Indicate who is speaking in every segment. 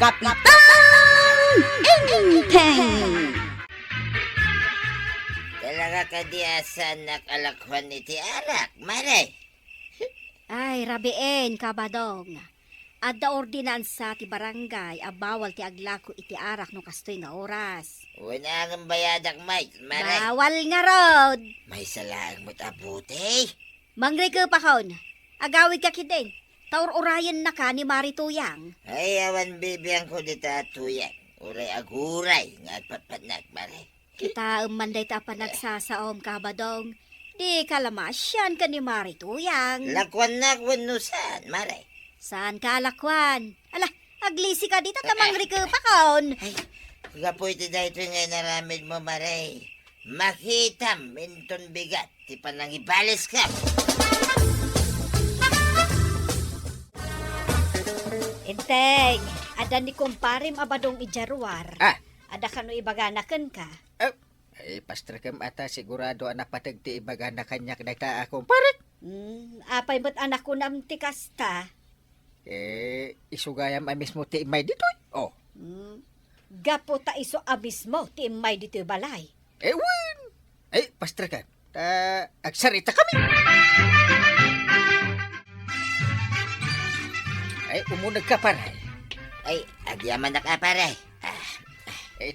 Speaker 1: Kapitan Inteng!
Speaker 2: Talaga ka diyasan nakalakwan iti anak, mare.
Speaker 3: Ay, rabien, kabadong. Adda ordinansa ti barangay, bawal ti aglako iti arak no kastoy nga oras.
Speaker 2: Wala ang bayadak, Mike, mare.
Speaker 3: Bawal nga rod.
Speaker 2: May salaang mo't abuti.
Speaker 3: Mangrike pa kon. Agawid ka kideng. Taur-urayan na ka ni Marituyang.
Speaker 2: Ay, awan bibiyang ko dita tuyang. Uray aguray, nga agpatpatnak, mare.
Speaker 3: Kita manday ta pa nagsasaom, kabadong. Di kalamasyan ka ni Marituyang.
Speaker 2: Lakwan na kwanusan, mare.
Speaker 3: Saan ka lakwan? Ala, aglisi ka dito ta mangrike pa kon.
Speaker 2: Ay, kapoy ti dahito nga naramid mo, mare. Makitam, minton bigat, ti panangibalis ka.
Speaker 3: Inteng, ada ni kumparim abadong ijarwar.
Speaker 4: Ah.
Speaker 3: Ada kanu ibaganaken ka.
Speaker 4: Ay, pastor kam ata sigurado anak patag ti ibaga na kanyak dayta akong parik.
Speaker 3: Apay mo't anak ko nam tikasta.
Speaker 4: Isugayam a mismo ti imay ditoy. Oh.
Speaker 3: Gapo ta iso abis mo, ti imay dito balay.
Speaker 4: Ewan. Ay, pastor kam. Agsarita kami. Ay, umunag ka paray.
Speaker 2: Ay, agyaman na ka, pare.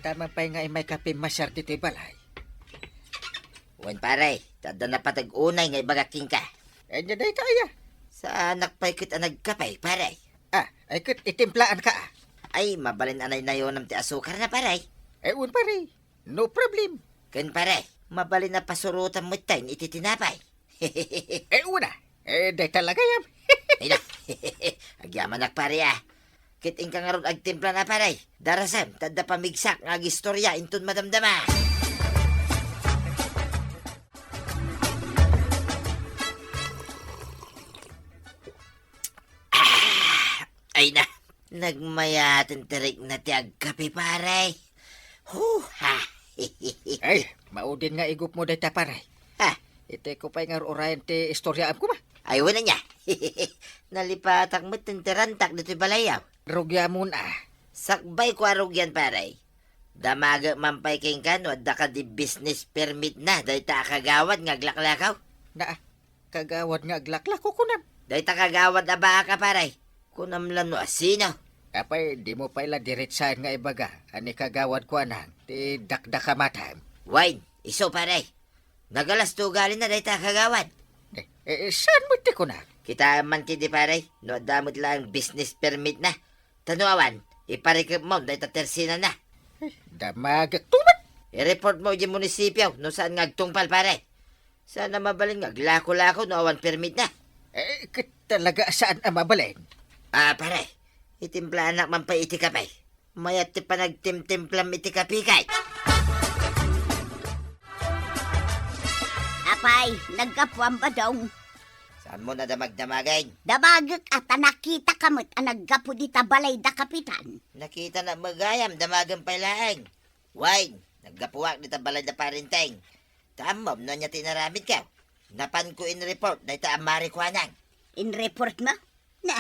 Speaker 4: Tamang pa'y nga imay kape masyar dito'y balay.
Speaker 2: Wan, pare, tada na patag-unay nga ibagaking ka.
Speaker 4: Ay, niya dahi tayo.
Speaker 2: Sa anak pa'y kita nagkapay, pare.
Speaker 4: Ay, kut itimplaan ka.
Speaker 2: Ay, mabalin anay na yun ng ti asukar na, pare.
Speaker 4: Un pare. No problem.
Speaker 2: Kan, pare, mabalin na pasurutan mo tayo ititinapay.
Speaker 4: Una. Dahi talaga yam.
Speaker 2: Ay na, agyaman nak, pare, Kiting ka nga ron agtimpla na, pare. Darasam, tada pamigsak nga gistorya intun madamdama. Ay na, nagmayatin tirik na tiag kape, pare. Ha.
Speaker 4: Ay, maudin nga igup mo dahi ta paray. Ite ko pa'y nga orayan ti istoryaam ko ba?
Speaker 2: Ay, wala niya. Nalipatak mo tintirantak dito balayaw.
Speaker 4: Rugya mo na.
Speaker 2: Sakbay ko arugyan, pare. Damaga mampay king kano at daka di business permit na. Dahil ta kagawad nga glaklakaw.
Speaker 4: Kagawad nga aglaklak ko kunam.
Speaker 2: Dahil ta kagawad na ba ka, pare? Kunam lang no asino.
Speaker 4: Apay, di mo pala diretsahan nga ibaga. Ani kagawad ko anang. Ti dakdaka matam.
Speaker 2: Wine, iso, pare. Nagalas tugalin na dahil ta kagawad.
Speaker 4: Saan mo ti ko na?
Speaker 2: Kita man kidi, pare. No damot lang business permit na. Tanuawan, iparikip mo dahil ta tersina na.
Speaker 4: Damagak tumat.
Speaker 2: I-report mo yung munisipyo no saan nga agtungpal, pare. Sana mabalin nga glako-lako no awan permit na.
Speaker 4: Talaga saan ang mabalin?
Speaker 2: Pare, itimpla anak man pa iti kapay. Mayat ti pa nagtimtimplam iti kapikay.
Speaker 1: Apay, naggapuan ba daw?
Speaker 2: Saan mo na damagdamagay?
Speaker 1: Dabagak at nakita kamot ang naggapu di tabalay da kapitan.
Speaker 2: Nakita na magayam, damagang pailaeng. Wine, naggapuwak di tabalay na parinteng. Tamom na niya tinaramid ka. Napan ko in-report na ita amari ko anang.
Speaker 1: In-report mo? Na,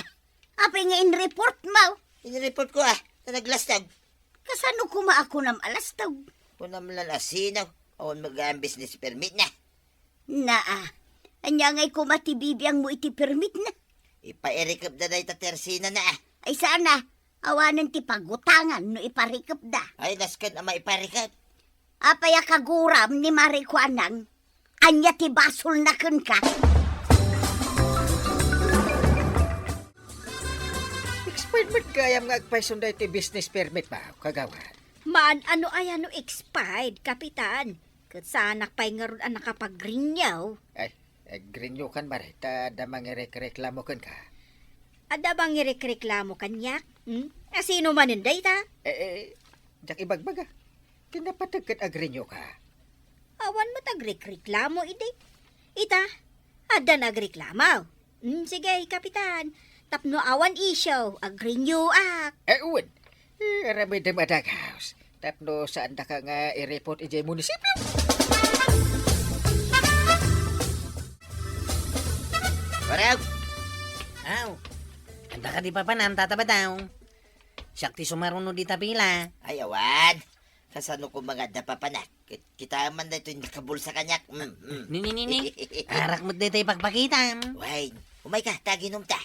Speaker 1: apay nga in-report mo?
Speaker 2: In-report ko na naglastag.
Speaker 1: Kasano kuma ako ng alastaw?
Speaker 2: Kunam lang asinaw, awan magayam business permit na.
Speaker 1: Anya nga'y kumatibibiyang mo iti permit na.
Speaker 2: Ipairikap na ita tersina na.
Speaker 1: Ay sana, awanan ti pagutangan no iparikap da.
Speaker 2: Ay, naskan ama iparikap.
Speaker 1: Apaya kaguram ni Marikwanang, anya ti basol na kun ka.
Speaker 4: Expired mo gayam nga agpaisun da iti business permit pa, kagawad.
Speaker 3: Man, ano ay ano expired, kapitan? Kat sanak pa'y nga ron ang nakapag-grinyaw.
Speaker 4: Ay, grinyo kan ba rin? Damang reklamo kan ka.
Speaker 3: Ada bang ireklamo kanyak? Sino man inday ta?
Speaker 4: Jak ibagbaga. Tinapatagkat agrinyo ka.
Speaker 3: Awan mo tagreklamo, ide. Ita, ada nagreklamaw. Sige, kapitan. Tapno awan isyo, agrinyo ak.
Speaker 4: Uwan. Ramay dem adag house. Tapno saan da ka nga i-report ijay munisipyo?
Speaker 2: Waraw!
Speaker 5: Anda ka di pa panam, tataba daw. Siyak ti sumaruno di tapila.
Speaker 2: Ay, awan. Kasano ko mga napapanak. Kita man na ito yung nakabulsa kanyak.
Speaker 5: Nini. Arak mo di tayo pagpakitam.
Speaker 2: Wine, umay ka, taginom ta.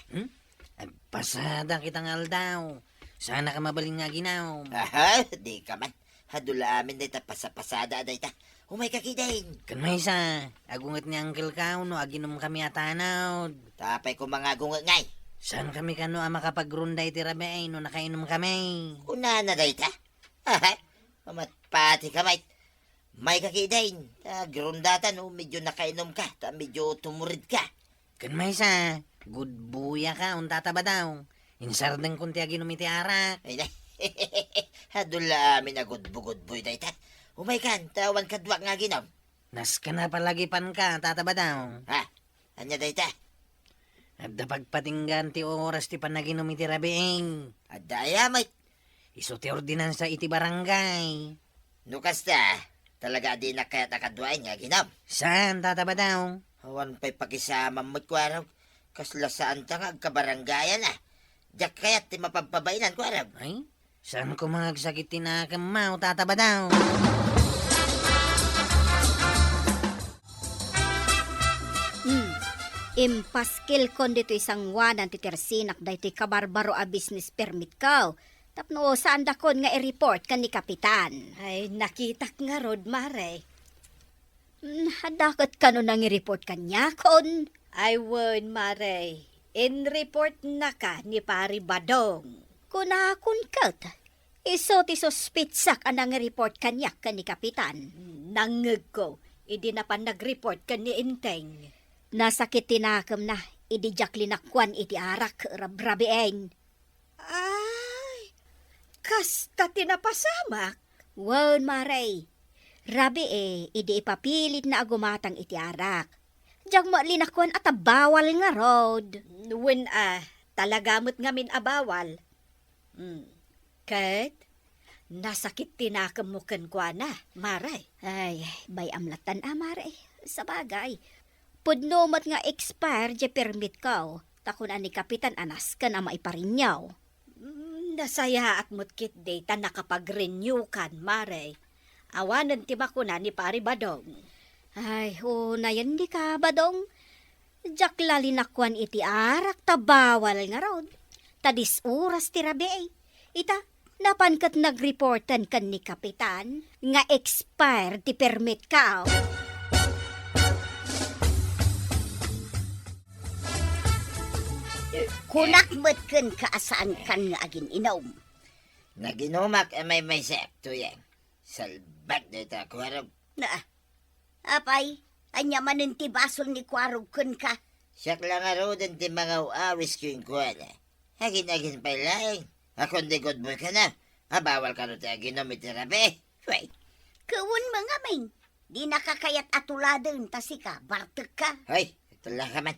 Speaker 5: Pasada kitang aldaw. Sana ka mabaling nga ginaw.
Speaker 2: Aha, di ka man. Hadula amin na ita pasapasada na ita. Umay ka kidain.
Speaker 5: Kan may isa, agungat ni Uncle Kao no aginom kami atanaw.
Speaker 2: Tapay ko mga gunga ngay.
Speaker 5: Saan kami kano makapagrunday ti Rabe no nakainom kami?
Speaker 2: Una na na ita. Aha, matpati ka may. May kakidain. Grundatan, medyo nakainom ka. Medyo tumurid ka.
Speaker 5: Kan may isa, good buya ka, untata ba daw? Insardeng kunti aginom iti arak.
Speaker 2: Ay na. Hadula amin na gudbo-gudboy na ita. Umay kan, tawan kadwak nga ginom.
Speaker 5: Nas ka na palagi pan ka, tata ba daw?
Speaker 2: Ha? Anya da ita?
Speaker 5: At pagpatinggan ti oras ti panaginom iti Rabeeng.
Speaker 2: Adaya may.
Speaker 5: Iso ti ordinansa iti barangay.
Speaker 2: Nukas ta. Talaga di na kaya nakadwain nga ginom.
Speaker 5: Saan, tata ba daw?
Speaker 2: Awan pa'y pakisama mo't ko araw. Kasla saan ta nga kabaranggayan ah. Diyak kaya't ti mapagpabainan ko araw.
Speaker 5: Ay, saan ko magsakit tinakamaw, tata ba daw?
Speaker 3: Impaskil kon dito isang wanan ti tersinak da iti kabarbaro a business permit kao. Tapno saan da kon nga i-report kan ni Kapitan. Ay, nakitak nga rod, Mare. Hadakot ka no nang i-report kanya kon. I won, Mare. In-report na ka ni Pari Badong. Kunakon kat. Iso ti suspitsak anang i-report kanya kan ni Kapitan. Nangeg ko. Idi na pa nag-report kan ni Inteng. Nasakit tinakam na, idi jakli nakwan iti arak, rabrabeeng. Ay, kasta tinapasamak? Wan, Maray. Rabi idi ipapilit na agumatang iti arak. Diyak mo linakwan at bawal nga rod. Wen talagamot ngamin abawal. Kat, nasakit tinakam mo kwa na, Maray. Ay, bay amlatan Maray. Sa bagay. Pudnomat nga expire di permit ko. Takon ani Kapitan anas ka na maiparinyaw. Nasaya at mutkit data nakapag-renew kan, Mare. Awanan ti bakuna ni Pari Badong. Ay, na yan di ka, Badong. Jak lalinakwan iti arak tabawal nga rod. Tadis oras ti Rabe. Ita, napankat nag-reportan kan ni Kapitan nga expire ti permit ka.
Speaker 1: Kunakmet ken kaasaan kan nga agin inom.
Speaker 2: Naginumak may sep tuyeng. Salbag na ita ko araw.
Speaker 1: Na, apay, anya manin ti basol ni Kwarog ken ka.
Speaker 2: Siyak lang araw din ti mga uawis ko yung kuha na. Hagin-hagin pa lang. Ako hindi good boy ka na. Bawal ka rin tayo ginom iti Rabe. Wait.
Speaker 1: Kawon mga ming, di nakakayat atuladen tasika, bartek ka.
Speaker 2: Hoy, ito lang ka man.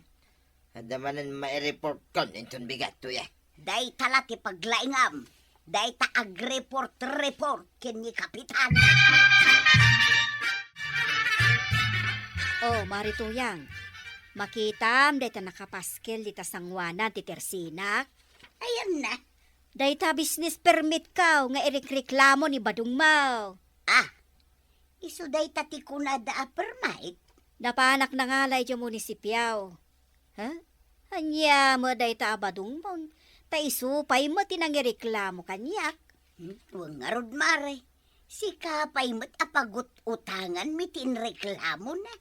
Speaker 2: Adamanan ma-report kon inton bigat to ya.
Speaker 1: Day tala ti paglaingam. Day ta ag-report ken ni Kapitan.
Speaker 3: Oh, Marituyang. Makitam, day ta nakapaskil di ta sangwanan ti tersinak.
Speaker 1: Ayan na.
Speaker 3: Day ta business permit ka nga ireklamo ni Badong Mau.
Speaker 1: Iso day ta ti kunada a permit.
Speaker 3: Napanak na nga lay jo munisipyaw. Ha? Anya mo day ta Badong Mau. Ta isupay mo tinangireklamo kanyak.
Speaker 1: Huwag nga rod, Mare. Si kapay mo't apagot utangan mitin reklamo na.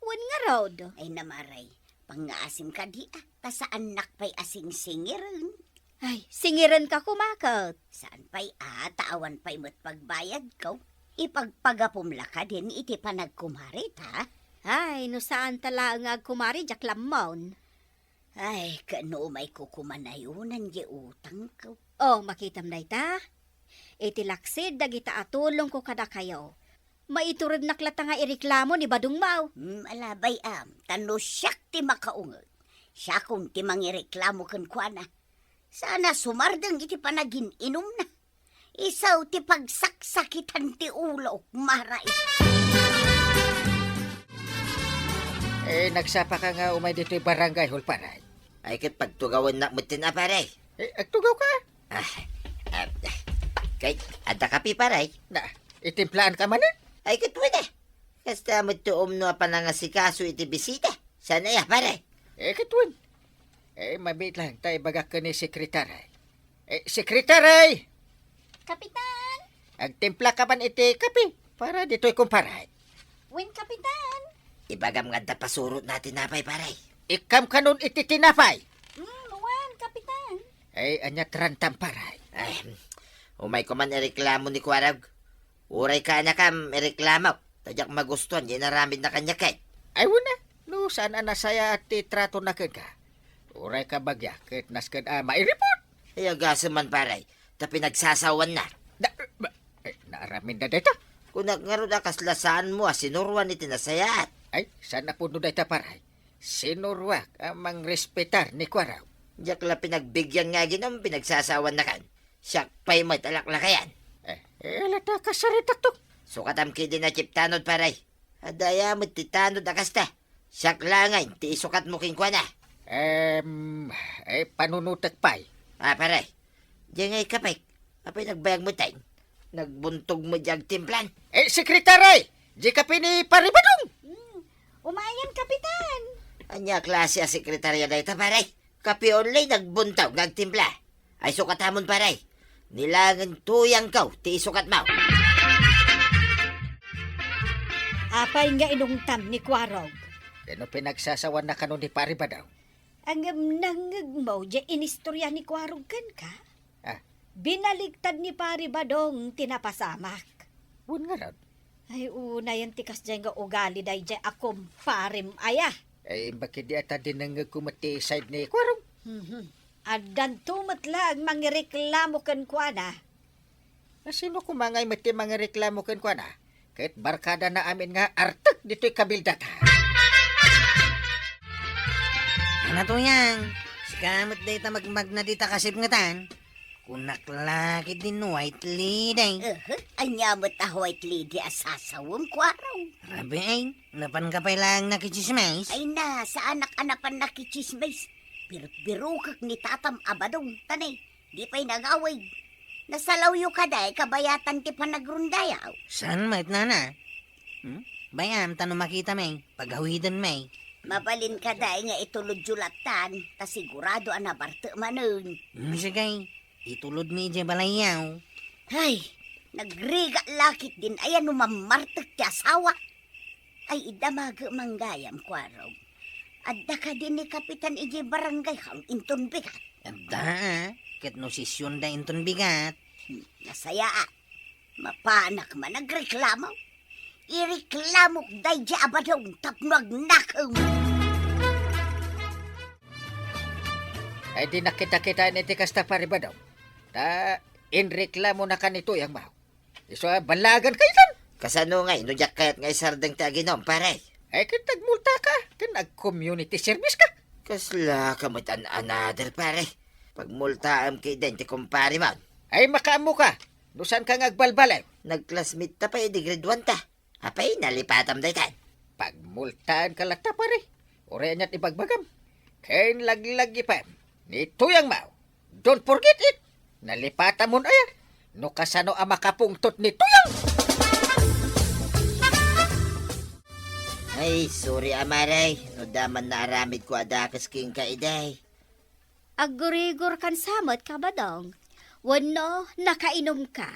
Speaker 3: Wan nga rod.
Speaker 1: Ay na, Maray. Pangaasim ka di ta sa anak pa'y asing singiran.
Speaker 3: Ay, singiran ka kumakot.
Speaker 1: Saan pa'y taawan pa'y mo't pagbayad ko. Ipagpagapumla ka din iti panagkumarit, ha?
Speaker 3: Ay, no saan tala nga kumari jak lamon.
Speaker 1: Ay, kano may kukumanayunan di utang ko.
Speaker 3: Oh, makitam na ita. Itilaksid dagita atulong ko kada kayo. Maiturod naklata nga ireklamo ni Badong Mau.
Speaker 1: Alabay tano siyak ti makaungag. Siya kung ti mangireklamo kan kuana. Sana sumardang iti panagin inom na. Isaw ti pagsaksakitan ti ulo, Maray.
Speaker 4: Nagsapa ka nga umay dito yung barangay hall paray.
Speaker 2: Ay kat pagtugawan na mutin na pare.
Speaker 4: Agtugaw ka.
Speaker 2: Kay, ada kapi paray.
Speaker 4: Na, itimplaan ka man eh.
Speaker 2: Ay, katwa na. Kasta mo tuom no panangasikaso iti bisita. Sana ya, paray.
Speaker 4: Katwin. Mabit lang tayo baga ka ni sekretary. Sekretary!
Speaker 3: Kapitan!
Speaker 4: Agtimpla ka man iti kape para dito'y kumparay.
Speaker 3: Win, Kapitan!
Speaker 2: Ibagam nga da pasurot natin napay, paray.
Speaker 4: Ikam kanon iti tinapay.
Speaker 3: Wan, Kapitan!
Speaker 4: Anya trantam paray.
Speaker 2: Ay, umay ko man ireklamo ni Kwarag. Uray ka na kam, ireklamo. Tadyak magustuhan, yan naramid na kanya kay.
Speaker 4: Ay, wala. No, saan nasaya at titrato na ka? Uray ka bagya, kahit naskan maireport.
Speaker 2: Ay, agasa man, paray. Ta pinagsasawan na.
Speaker 4: Naaramin na dito.
Speaker 2: Kung nagngaro na kaslasaan mo, sinurwan iti nasayat.
Speaker 4: Ay, sana po no dito paray. Sinurwak amang respetar ni Kwaraw.
Speaker 2: Diyak la pinagbigyan nga ginom, pinagsasawan na kan. Siyak pa'y mo'y talaklakayan.
Speaker 4: Lata ka sa to.
Speaker 2: Sukatam kidi na chiptanod, paray. Adaya mo titanod na kasta. Siyak langay, ti isukat mo king kwa na.
Speaker 4: Panunutak pa'y.
Speaker 2: Paray. Diyan ngay kapay. Apay nagbayag mo tayo. Nagbuntog mo diyag timplan.
Speaker 4: Sekretary! Di ka pini paribadong!
Speaker 3: Umayan, Kapitan!
Speaker 2: Anya klase a sekretarya na ito, paray. Kapi online nagbuntog, nagtimpla. Ay sukat hamon, paray. Nilangan tuyang kaw, ti isukat mo.
Speaker 3: Apay nga inungtam ni Kwarog.
Speaker 4: Ano pinagsasawan na kanon ni paribadaw?
Speaker 3: Ang nangag mo, di inistorya ni Kwarog kan ka? Binaligtad ni Pari Badong tinapasamak.
Speaker 4: Wun nga rin.
Speaker 3: Ay, una yan tikas dyan nga ugali day dyan akong parim aya.
Speaker 4: Bakit di ata din nang kumati side ni Kwarong?
Speaker 3: Adan tumatlag mangireklamo kan kwa na.
Speaker 4: Sino kumangay mati mga reklamo kan kwa na? Kahit barkada na amin nga artak dito'y kabildata.
Speaker 5: Ano to yan? Sikamot data magmag na dita kasip nga tan. Kunaklakit din white lady.
Speaker 1: Anya mo ta white lady asasawang Kwaraw.
Speaker 5: Rabi ay, napan ka pa lang nakichismis.
Speaker 1: Ay na, sa anak-anapan nakichismis. Birukak ni tatam abadong, tanay. Di pa'y nagaway. Nasalawyo ka day, kabayatan ti panagrundayaw.
Speaker 5: Saan mait na na? Bayam, tanong makita may, paghawidan may.
Speaker 1: Mabalin ka day nga itulod julatan, ta sigurado anabarte manun.
Speaker 5: Sigay, itulod mi dyan balayaw.
Speaker 1: Ay, nagriga lakit din, ayan umamartek ti asawa. Ay, idamaga manggayam, Kwaraw. Adda ka din ni Kapitan iji barangay hang inton bigat.
Speaker 5: Adda, ket no sisyon da inton bigat.
Speaker 1: Nasaya, mapanak man nagreklamo. Ireklamo day di abadong tapnag nakaw.
Speaker 4: Ay di nakita-kita ni tikasta paribadaw. Inreklamo na kanito yung bahaw. Iso balagan kayo kan?
Speaker 2: Kasano nga, inudyak kayat nga isardang taginom, paray.
Speaker 4: Ay kitagmulta ka, nag-community service ka.
Speaker 2: Kasla kamot another, paray. Pagmultaam kay den, ti kumpari mo.
Speaker 4: Ay makaamo ka, nusan ka ngagbalbalay.
Speaker 2: Nag-classmate ta pa, di grade 1 ta. Apay, nalipatam day tan.
Speaker 4: Pagmultaan ka lata pare, ore niya't ibagbagam. Kain laglagi pa, nituyang mau. Don't forget it, nalipata mo na yan. No kasano ang makapungtot nituyang.
Speaker 2: Ay, sorry amaray. No daman na aramid ko adakas king kaiday.
Speaker 3: Agurigor kan samot ka ba dong? Wano, nakainom ka.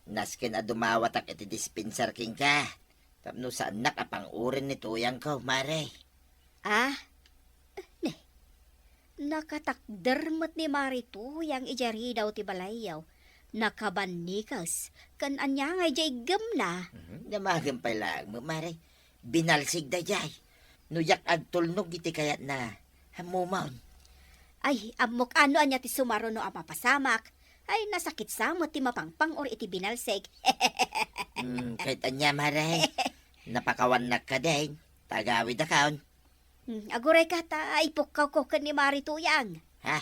Speaker 2: Naskin a dumawatak iti dispenser king ka. Tapno sa anak apang urin ni tuyang ko, maray.
Speaker 3: Nakatakdermat ni Marito yang ijari daw ti balayaw. Nakabanikas, kan anya nga jay gam na.
Speaker 2: Damagan pa lang mo, maray. Binalsig da jay. Nuyak agtulnog iti kayat na hamumaon.
Speaker 3: Ay, amok ano anya ti sumaro no amapasamak. Ay, nasakit samot ti mapangpang or iti binalsig.
Speaker 2: Kahit anya, maray. Napakawan na ka din. Tagawid akaon.
Speaker 3: Aguray ka ta, ipukaw ko kan ni Marito yang.
Speaker 2: Ha?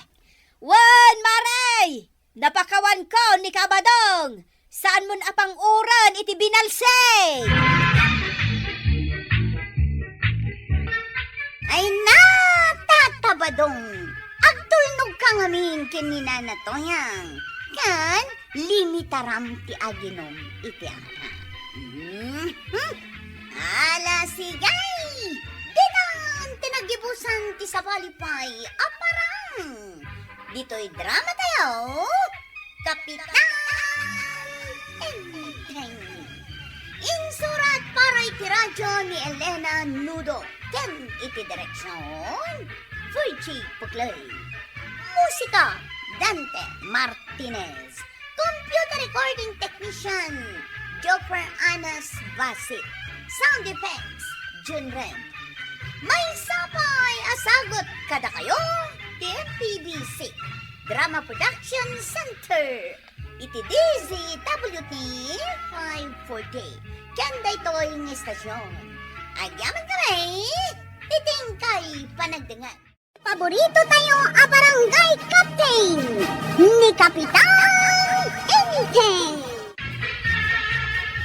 Speaker 3: Wan, Maray! Napakawan ko ni Kabadong! Saan mon apang uran iti binalsig?
Speaker 1: Ay na, tatabadong. Agtulnog ka ngamin kinina na to yan. Kan, limitaram ti aginom iti ana. Ala sigay! Dinan tinagibusan ti sapalipay aparang! Dito'y drama tayo, Kapitan Enteng. Insurat para iti radyo ni Elena Nudo. Ken iti direksyon, Virgie Puglay. Musika, Dante Martinez. Computer recording technician, Joper Anas Basit. Sound effects, Jun Ren. May sapay asagot kada kayo, TMPBC Drama Production Center. Iti DZWT 540. Kanda ito'y ng istasyon. Agyaman kami, itingkay panagdangan. Paborito tayo a barangay captain ni Kapitan Enteng.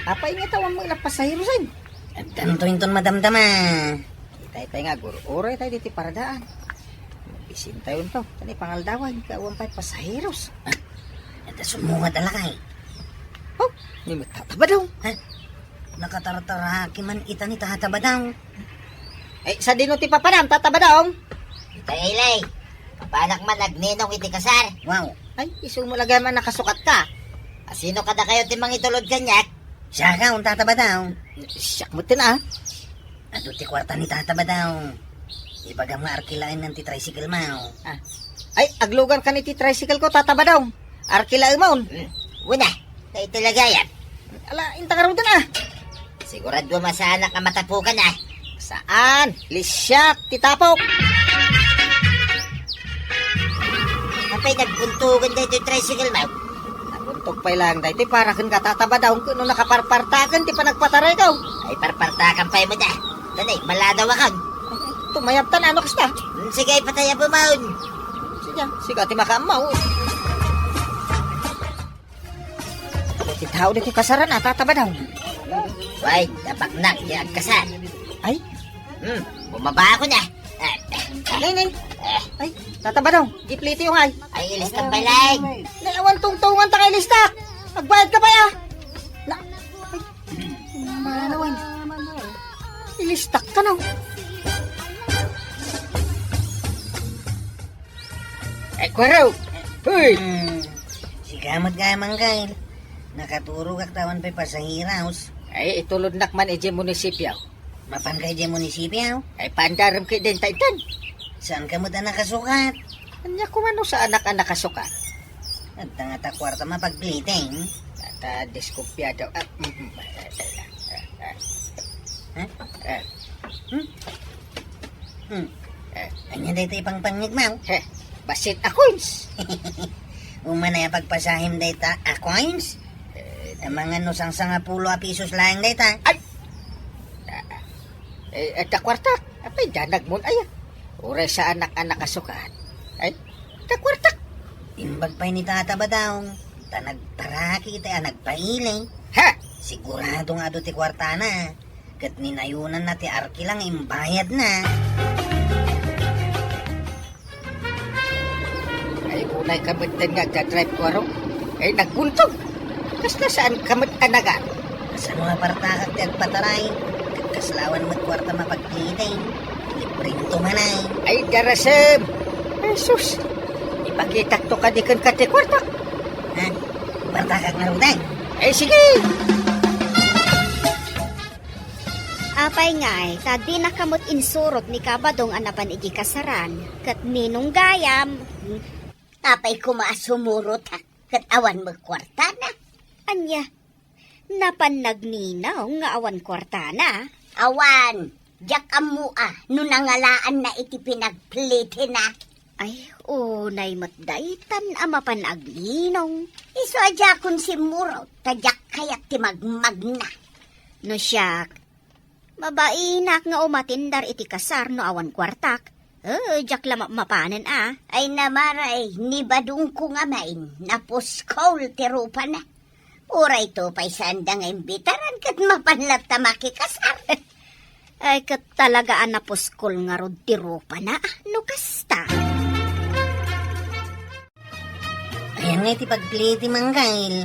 Speaker 4: Apay nga tawang mga pasahero sin.
Speaker 5: At tanto-inton madamdama.
Speaker 4: Tay nga guro-uray tayo diti paradaan. Bisin tayo to. Tani pangaldawan kaawang pa'y pasaheros.
Speaker 5: At sumungad alakay.
Speaker 4: Oh, ni magtataba daw.
Speaker 5: Ha? Nakatartaraki man ita ni tahataba daw.
Speaker 4: Ay, sa dino ti papanam, tataba daw.
Speaker 2: Itaylay, papanak man nagninong iti kasar.
Speaker 5: Wow.
Speaker 4: Ay, iso mo lagay man nakasukat ka.
Speaker 2: Sino kada kayo timang itulod kanyak?
Speaker 5: Siya ka, ang tataba daw.
Speaker 4: Siyak mo tin ah.
Speaker 5: At ti kwarta ni tataba daw. Ipagam nga arkilain ng ti tricycle mo.
Speaker 4: Ay, aglugan ka ni ti tricycle ko, tataba daw. Arkila mo.
Speaker 2: Una, na italaga yan.
Speaker 4: Ala, intakaroon din ah.
Speaker 2: Sigurado masanak ang matapukan ah.
Speaker 4: Saan? Lisyak, titapok.
Speaker 2: Kapay nagpuntugan dito yung tricycle mo.
Speaker 4: Naguntok pa lang dahil para kang katataba daw kung nakaparpartakan, ti pa nagpataray ka.
Speaker 2: Ay parpartakan pa mo na. Tanay, maladaw akang.
Speaker 4: Tumayap ta na, ano kasta?
Speaker 2: Sige, pataya po maun.
Speaker 4: Sige, ti makamaw. Ti tao dito kasaran, tataba daw.
Speaker 2: Why, dapak na, yan kasar.
Speaker 4: Ay,
Speaker 2: Bumaba ako na.
Speaker 4: nay. Ay, tataba daw. Gipliti yung ay.
Speaker 2: Ay, ilis ka balay.
Speaker 4: Naiawan tungtungan ta kay listak. Magbayad ka pa ya. Na, ay, manawan. Ilistak ka na. Ay, kwaraw. Hoy!
Speaker 5: Si kamot ka manggay. Nakaturo kak tawan pa pasahiraos.
Speaker 4: Ay, itulod nakman ije munisipyo.
Speaker 5: Mapan kay di munisipyo.
Speaker 4: Ay, pandaram kay den taitan.
Speaker 5: Saan ka mo ta nakasukat?
Speaker 4: Anya kumano sa anak-anak kasukat.
Speaker 5: At tangata kwarta mapagpliting.
Speaker 4: At diskupya daw.
Speaker 5: Anya dito ipang pangigmaw.
Speaker 4: Basit akoins.
Speaker 5: Umanay pagpasahim data coins. Mga no sang sangapulo a pisos lang data.
Speaker 4: At kwarta. Apay, danag mo ay. Ure sa anak-anak kasukat. Ay, kwarta.
Speaker 5: Imbag pa ni tata ba daw? Tanagtaraki ita nagpailay.
Speaker 4: Ha?
Speaker 5: Sigurado nga do ti kwarta na. Kat ninayunan na ti arki lang imbayad na.
Speaker 4: Ay, unay kamit din nga drive ko araw. Ay, nagbuntog. Kas na saan kamit anagan?
Speaker 5: Sa mga partakak ti agpataray. Kaslawan mo't kwarta mapagpilay. Iprinto manay.
Speaker 4: Ay, darasem. Ay, sus. Ipakita to kadikan ka ti kwarta.
Speaker 5: Ha? Partakak na ruday.
Speaker 4: Ay, sige.
Speaker 3: Apay nga ta di nakamot insurot ni Kabadong anapan igi kasaran. Kat ninong gayam.
Speaker 1: Tapay kumasumurot ha. Kat awan magkwarta na.
Speaker 3: Anya, napan nagninaw nga awan kwartana.
Speaker 1: Awan, jak amua, no nangalaan na iti pinagplite na.
Speaker 3: Ay, unay matdaitan amapan aglinong.
Speaker 1: Iso adya kun si Muro, tadyak kayat ti magmagna.
Speaker 3: No siyak, mabainak nga umatindar iti kasar no awan kwartak. Jak lama mapanen ah.
Speaker 1: Ay namaray, ni badung ko nga main, napuskol ti rupa na. Uray to pa'y sanda nga imbitaran kat mapanlat ta makikasar.
Speaker 3: Ay kat talagaan na puskol nga rod ti rupa na. No kasta.
Speaker 5: Ayan nga iti pagpliti mangkail.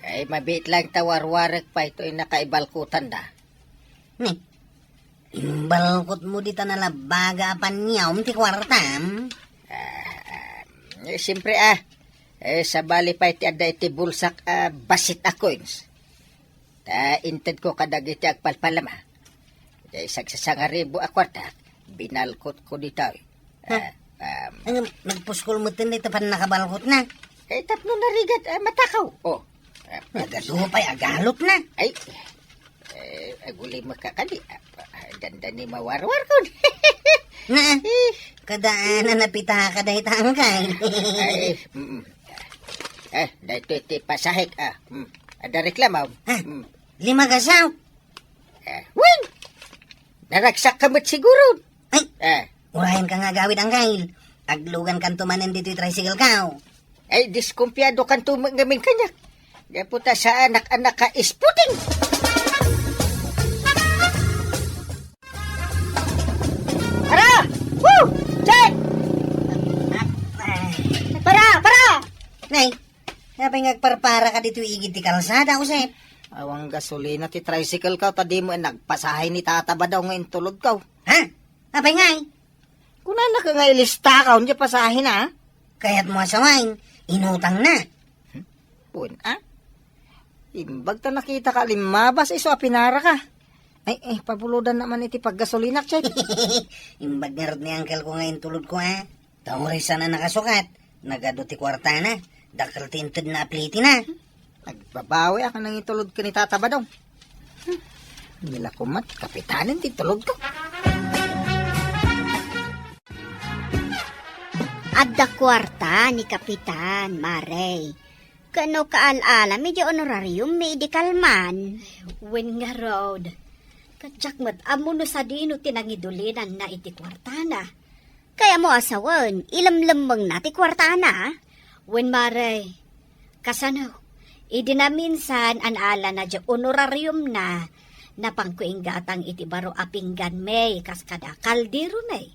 Speaker 4: Ay, mabit lang tawarwarek pa ito ay nakaibalkutan da.
Speaker 5: Ni, imbalkot mo dito na labaga pan niya ti kwartam.
Speaker 4: Siyempre sa bali pa iti ada iti bulsak basit a coins. Inted ko kadag iti agpalpalama. Sagsasangaribo a kwarta, binalkot ko dito.
Speaker 5: Ano, nagpuskol mo tin dito pan nakabalkot na.
Speaker 4: Tapno na rigat matakaw.
Speaker 5: Nagadupay, agalop na.
Speaker 4: Ay, aguli makakali. Ganda ni mawarwar ko.
Speaker 5: Na, kadaanan na pita ka dahi tangkay.
Speaker 4: Dahito iti pasahik. Ada reklamaw.
Speaker 5: Ha? 5 kasaw.
Speaker 4: Win! Naragsak kamot siguro.
Speaker 5: Ay, urahin ka nga gawid ang kail. Aglugan kan tumanin dito yung tricycle ka.
Speaker 4: Ay, diskumpiyado kan tumagaming kanyak. Gaputa sa anak-anak ka isputing. Para! Woo! Check! Para!
Speaker 5: Nay, napay ngagparpara ka dito igit ti kalsada, Usep.
Speaker 4: Awang gasolina ti tricycle ka, tadi mo nagpasahay ni tataba daw ngayon tulog ka.
Speaker 5: Ha? Napay ngay?
Speaker 4: Kung na ka nga ilista ka, hindi pasahin ha?
Speaker 5: Kaya't mo asawain, inutang na.
Speaker 4: Pun, Imbag ta nakita ka, limabas iso apinara ka. Ay, pabuludan naman iti paggasolina, check.
Speaker 5: Imbag nga rod ni uncle ko ngayon tulod ko, ha? Tauri sana nakasukat. Nagado ti kwarta na. Dakal tinted na apliti na.
Speaker 4: Nagbabawi ako nang itulog ka ni tataba daw. Nila kumat, kapitanin ti tulog ko.
Speaker 3: Adda kwarta ni Kapitan Marey. Kano kaal-ala, medyo honorarium, medical man. When nga road. Katsak mat, amo no sa dino tinangidulinan na iti kwartana. Kaya mo asawan, ilamlamang na ti kwartana. When Marey, kasano, idi na minsan anala na di honorarium na pangkuinggatang iti baro apinggan may kaskada kaldero na eh.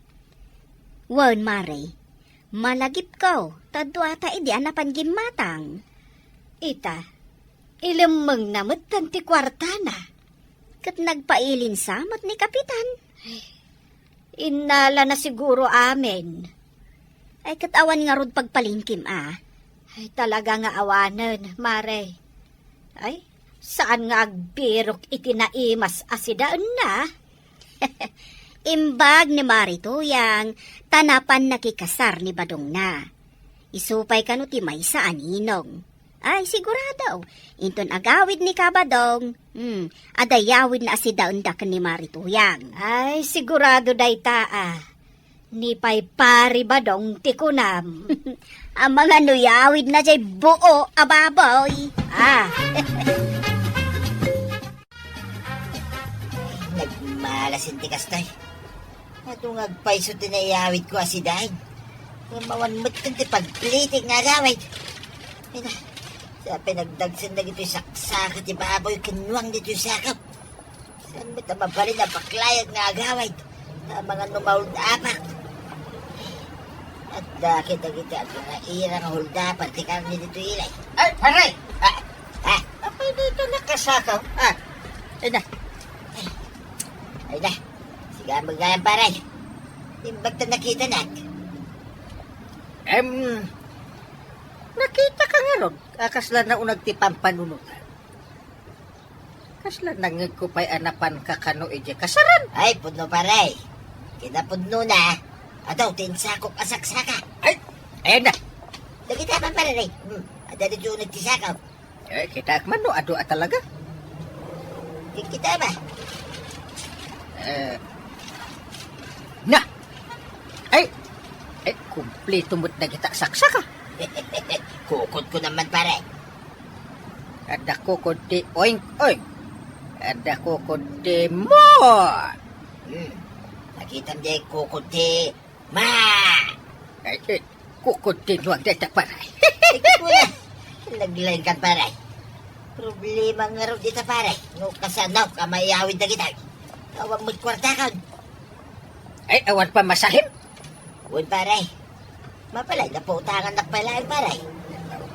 Speaker 3: Wan Marey, malagip ko, tadwata idi anapan gimatang. Ita, ilamang namot tanti kwartana. Kat nagpailin samot ni Kapitan. Inala na siguro amin. Ay katawan nga rod pagpalingkim Ay talaga nga awanan, Mare. Ay, saan nga agbirok itinaimas asidaan na? Imbag ni Marituyang, tanapan nakikasar ni Badong na. Isupay ka no ti may sa aninong. Ay, sigurado. Inton agawid ni Kabadong. Adayawid na asidaon da ni Marituyang. Ay, sigurado day Ni pay pari Badong tikunam. Ang mga nuyawid na jay buo, ababoy.
Speaker 2: Nagmalasin ti kastay. Atong agpaiso tinayawid ko asidahin. Mawanmot kang ti pagplitik nga gawid. Ay na, sa pinagdagsan na gito saksakat ti baboy kinuwang dito sakap. Saan ba mabalin na paklayat nga agawid? Ang mga numawid apak. At dakit na kita at mga irang hulda partikar ni dito ilay.
Speaker 4: Ay, paray!
Speaker 2: Apay
Speaker 4: dito nakasakaw.
Speaker 2: Ay na, sige magayang paray. Imbag na nakita na.
Speaker 4: Nakita ka nga ron. Kasla na unag ti pampanunutan. Kasla nangig ko pa'y anapan ka kano ije kasaran.
Speaker 2: Ay, pudno paray. Kinapudno na. Adaw, tinsakop asaksaka.
Speaker 4: Ay, ayan na.
Speaker 2: Nakita man paray. Ada na dyan nagtisakaw.
Speaker 4: Kita man no, ado talaga.
Speaker 2: Kita ba?
Speaker 4: Na! Ay, kumpleto mo't na kita saksaka.
Speaker 2: Kukod ko naman pare.
Speaker 4: Ada kukod di oink oink. Ada kukod di more.
Speaker 2: Nakita mo di kukod di ma.
Speaker 4: Ay, kukod di nuwag dito paray.
Speaker 2: Naglain ka paray. Problema nga rin dito paray. No kasanaw ka mayawid na kita. Awang mo't kwarta ka.
Speaker 4: Ay, awan pa masahim.
Speaker 2: Uy paray. Mapalay na po utangan na pala paray.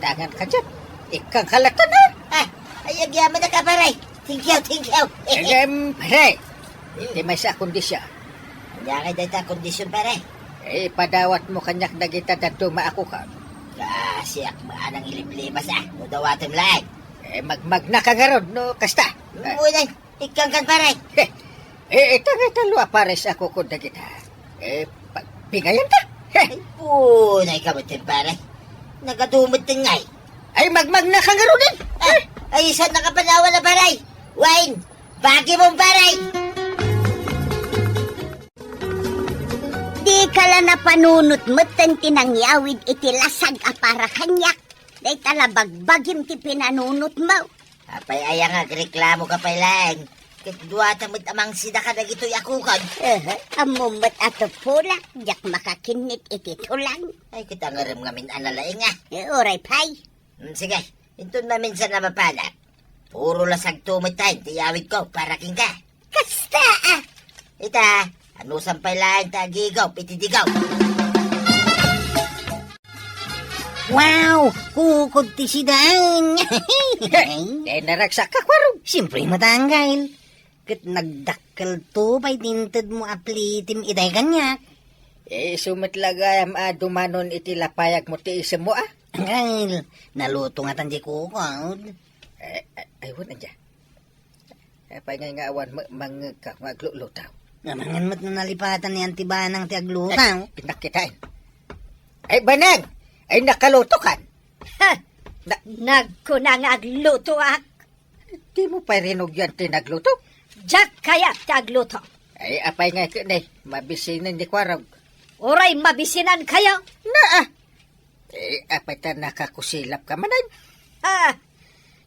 Speaker 4: Tangan ka dyan. Ikang halatan na.
Speaker 2: Ah, ay agyaman na ka, paray. Thank you, thank you.
Speaker 4: Pare, di may sa kondisya.
Speaker 2: Kanya kay dayta kondisyon, paray.
Speaker 4: Padawat mo kanyak na kita dato maako ka.
Speaker 2: Siyak maanang iliblimas Mudawatim lang.
Speaker 4: Magmagna ka nga ron, no, kasta.
Speaker 2: Munay, ikang kan paray.
Speaker 4: Tanga-talwa pares ako kung na kita. Pagpingayan ta.
Speaker 2: Ay, punay ka mo, paray. Nagadumot din ngay.
Speaker 4: Ay, magmagna ka nga ron din.
Speaker 2: Ay, saan nakapanawa na paray? Wine, bagi mong paray.
Speaker 1: Di kala na panunot mo't tinangyawid iti lasag para kanyak. Day talabagbagim ti pinanunot mo.
Speaker 2: Apay ayang agreklamo ka pa lang. Katduwata mo't amang sida ka na gito'y akukan.
Speaker 1: Amumot ato pula, jak makakinit iti tulang.
Speaker 2: Ay, kita nga rin ngamin analaing
Speaker 1: Oray pay.
Speaker 2: Sige, ito na minsan na mapala. Puro lasag tumit tayo, tiyawid ko, para king ka.
Speaker 1: Kasta
Speaker 2: Ita, ano sampay lang tagigaw, pitidigaw.
Speaker 5: Wow! Kukod ti si Dain!
Speaker 4: Naragsak ka kwarong.
Speaker 5: Siyempre matanggal. Kat nagdakkel to, bay tinted mo aplitim iday kanyak.
Speaker 4: Sumitlagayam dumanon iti lapayag mo ti isem mo
Speaker 5: Angel, naluto nga tanji kukod.
Speaker 4: Aywan na dyan. Pay nga awan maglulutaw.
Speaker 5: Namangan mo't na nalipatan ni Antibanang ti aglutaw.
Speaker 4: Pinakitain. Banang! Ay nakaluto kan.
Speaker 3: Nagkuna nga agluto ak.
Speaker 4: Di mo pa rinog yan tinagluto.
Speaker 3: Jak kaya ti agluto.
Speaker 4: Apay nga kinay, mabisinan di kwarog.
Speaker 3: Oray mabisinan kayo.
Speaker 4: Apay ta nakakusilap ka manan.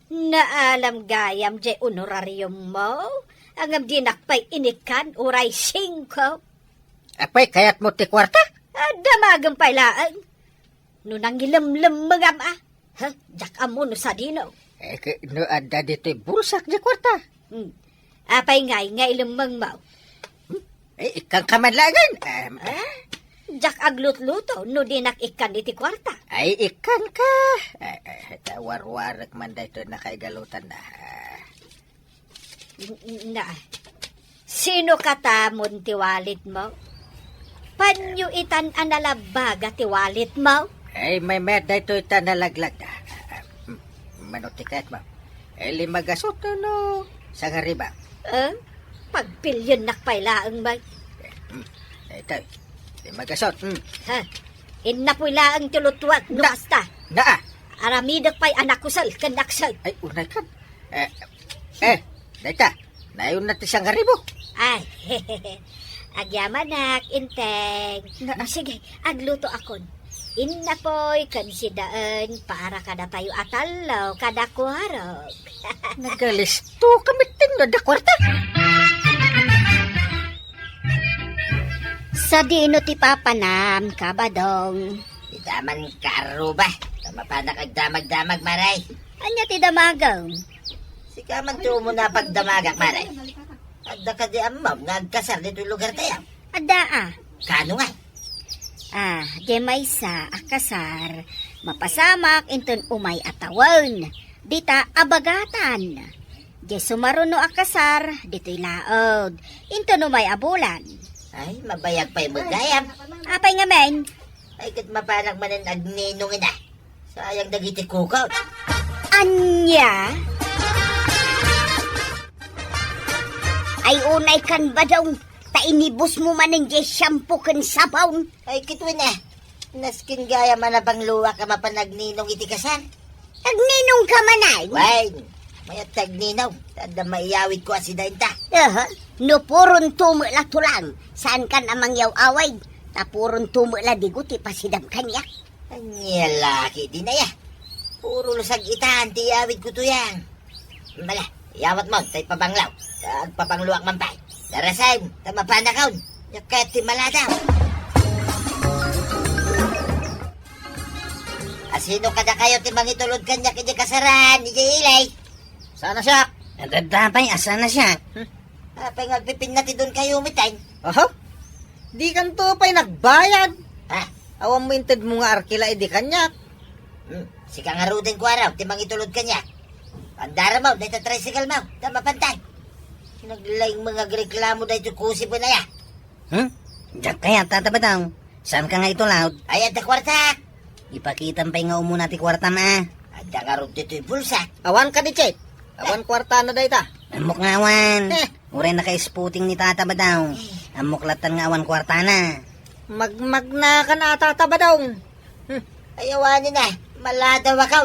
Speaker 3: Naalam gayam je honorarium mo. Ang di nakpay inikan oray 5.
Speaker 4: Apay kayat mo ti kwarta?
Speaker 3: Damagang pailaan. Nunang ilamlam magam Jak amo no sa dino.
Speaker 4: No ada dito bulsak di kwarta.
Speaker 3: Apay ngay ilamang mo.
Speaker 4: Ikang kamadlagan.
Speaker 3: Jak aglutluto no di nakikan iti kwarta.
Speaker 4: Ay ikan ka. War-warak man dito nakaigalutan na.
Speaker 3: Sino katamon ti walit mo? Panyo itan analabaga ti walit mo?
Speaker 4: May dito ita nalaglag na. Manutikat mo. Limagasot no. Sa gariba.
Speaker 3: Pagpilyon nakpailaang ba?
Speaker 4: Ito. Limagasot.
Speaker 3: Inapuilaang tilutwat no basta. Aramidak pa'y anak kusal kanaksal.
Speaker 4: Ay, unay kan. Dita. Nayon na ti sang garibo.
Speaker 3: Ay, agyamanak, inteng. Sige, agluto akon. Inna po'y kansidaan para kada tayo atalaw, kada kuharog.
Speaker 4: Nagalisto kami tingno da kwarta.
Speaker 1: Sa dino ti papanam kabadong.
Speaker 2: Itaman karo ba? Tama pa nakagdamag-damag, maray.
Speaker 1: Anya ti damagaw.
Speaker 2: Sikaman to mo na pagdamagak, maray. Adda ka di amam, nagkasar dito lugar tayo.
Speaker 1: Ada
Speaker 2: Kano nga?
Speaker 1: di may sa akasar. Mapasamak inton umay atawan. Dita abagatan. Di sumaruno akasar, dito'y laod. Inton umay abulan.
Speaker 2: Ay, mabayag pa'y magayam.
Speaker 1: Apay nga men?
Speaker 2: Ay, kat mapanak manan agninongin na. Sayang dagiti kukaw.
Speaker 1: Anya? Ay unay kan ba daw? Tainibos mo man ng shampoo kan sabaw.
Speaker 2: Ay, kitwin Naskin gaya man na pang luwa ka mapanagninong iti kasan.
Speaker 1: Agninong ka manay.
Speaker 2: Wine, may tagninaw. Tanda maiyawid ko asidahin ta.
Speaker 1: No puron tumula tulang. Saan kan amang yaw away? Tapuron tumula diguti pasidam kanya.
Speaker 2: Anya laki din na ya. Puro lusag itahan, tiyawid ko to yan. Mala, iyawat mo, tay pabanglaw. Pabangluwak mampay. Darasan, tamapanakaw. Yakat ti maladaw. Asino kada kayo ti mangitulod kanya kanya kasaran, ni ilay.
Speaker 4: Sana siya?
Speaker 5: Nagdapay, asa na siya?
Speaker 2: Apay ngagpipin na ti doon kayo umitay.
Speaker 4: Di kan to pa'y nagbayad.
Speaker 2: Ha?
Speaker 4: Awan mo inted mo nga arkila, di kanyak.
Speaker 2: Si kangaruden ko araw, timang itulod ka niya. Pandara mo, dahil tricycle mo, tama pantay. Naglaing mga reklamo dahil kusi po na ya.
Speaker 5: Diyak kaya, Tata Badong. Saan ka nga ito, Loud?
Speaker 2: Ay, anta kwarta.
Speaker 5: Ipakitan pa nga umuna ti kwarta ma.
Speaker 2: Anda nga rin dito yung bulsa.
Speaker 4: Awan ka di, Chet. Awan kwarta na dahi ta.
Speaker 5: Amok nga awan. Uray naka-spooting ni Tata Badong. Amok latan nga awan kwarta na.
Speaker 4: Magmagna ka na, Tata Badong.
Speaker 2: Ayawanin na, maladaw akaw.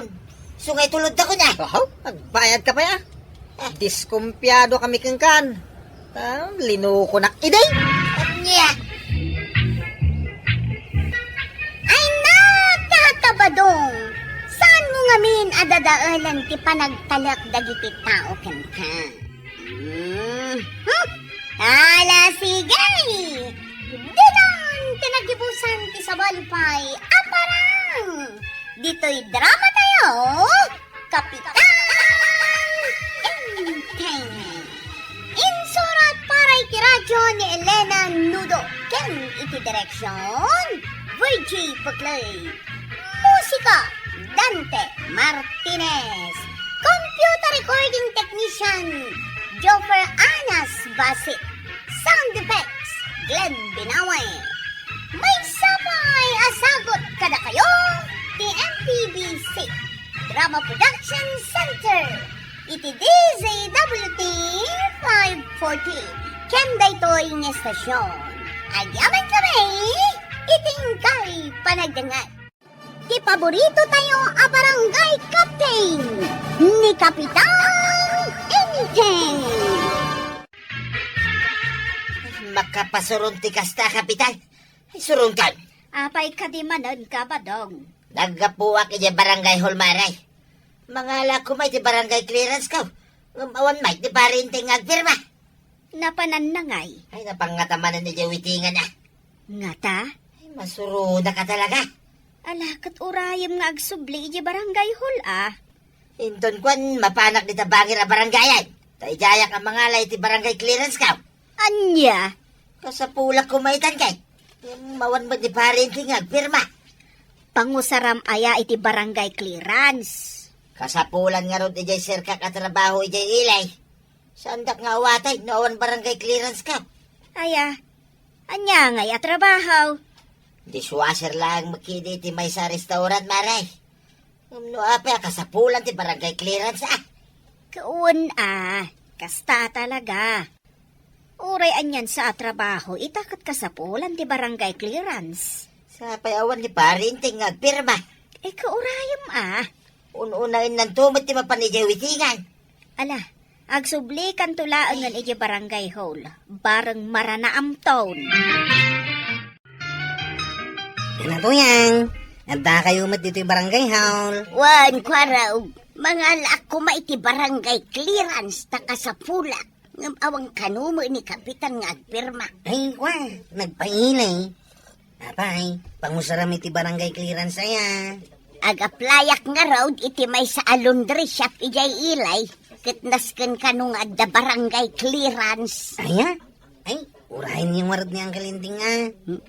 Speaker 2: Sungay tulod ako na.
Speaker 4: Oho, magbayad ka pa ya. Diskumpiyado kami kengkan. Linuko nak iday.
Speaker 2: Anya.
Speaker 1: Ay na, Tata Badong! Saan mo ngamin adadaalan ti panagtalak dagiti tao ken ka? Ala sigay! Dinan tinagibusan ti sabalpay aparang! Dito'y drama tayo! Kapitan Entertainment! Insurat para iti radyo ni Elena Nudo ken iti direksyon Virgie Buckley. Musika Dante Martinez. Computer recording technician Joffer Anas Basit. Sound effects Glenn Binawe. May sapay asagot kada kayo ti MPBC Drama Production Center. Iti DZWT 540 ken daytoy nga estasyon. Agyaman kami itingkay panagdangat. Ti paborito tayo a barangay captain ni Kapitan Enchen.
Speaker 2: Makapasurun ti kasta, kapitan. Ay, surun ka.
Speaker 3: Apay ka di manan ka, Badong.
Speaker 2: Naggapuwak iti barangay hall maray. Mangala ko may ti barangay clearance ka. Awan may ti parinting agpirma.
Speaker 3: Napanan na ngay.
Speaker 2: Ay, napangataman ni Jawitingan na.
Speaker 3: Nga ta?
Speaker 2: Ay, masuruda ka talaga.
Speaker 3: Alakat urayam nga agsubli iti barangay hall
Speaker 2: Inton kwan, mapanak ni tabangir a barangayan. Taijayak ang mga lay ti barangay clearance ka.
Speaker 3: Anya?
Speaker 2: Kasapulak kumaitan kay. Mawan mo di parinting agpirma.
Speaker 3: Pangusaram aya iti barangay clearance.
Speaker 2: Kasapulan nga ron ijay sirka katrabaho ijay ilay. Sandak nga awatay, noon barangay clearance ka.
Speaker 3: Aya, anya ngay atrabahaw.
Speaker 2: Dishwasher lang makidi ti may sa restaurant maray. No apa kasapulan ti barangay clearance
Speaker 3: Kaun kasta talaga. Uray anyan sa trabaho, itakat ka sa pulan ti barangay clearance.
Speaker 2: Sa payawan ni parinting agpirma.
Speaker 3: Kaurayam
Speaker 2: Ununain ng tumot ti mapanijawitingan.
Speaker 3: Ala, agsubli kan tulaangan iti barangay hall. Bareng maranaam taon.
Speaker 5: Kanatuyang. Anda kayo mat dito yung barangay hall.
Speaker 1: Wan kwaraw, mga alak ko maiti barangay clearance taka sa pula. Ngam awang kanumo ni Kapitan nga agpirma.
Speaker 5: Ay, nagpailay. Apay, pangusaram iti barangay clearance aya.
Speaker 1: Agaplayak nga road iti may sa laundry shop ijay ilay. Kitnasken kanong adda barangay clearance.
Speaker 5: Aya? Ay, urahin yung warad niyang kalinting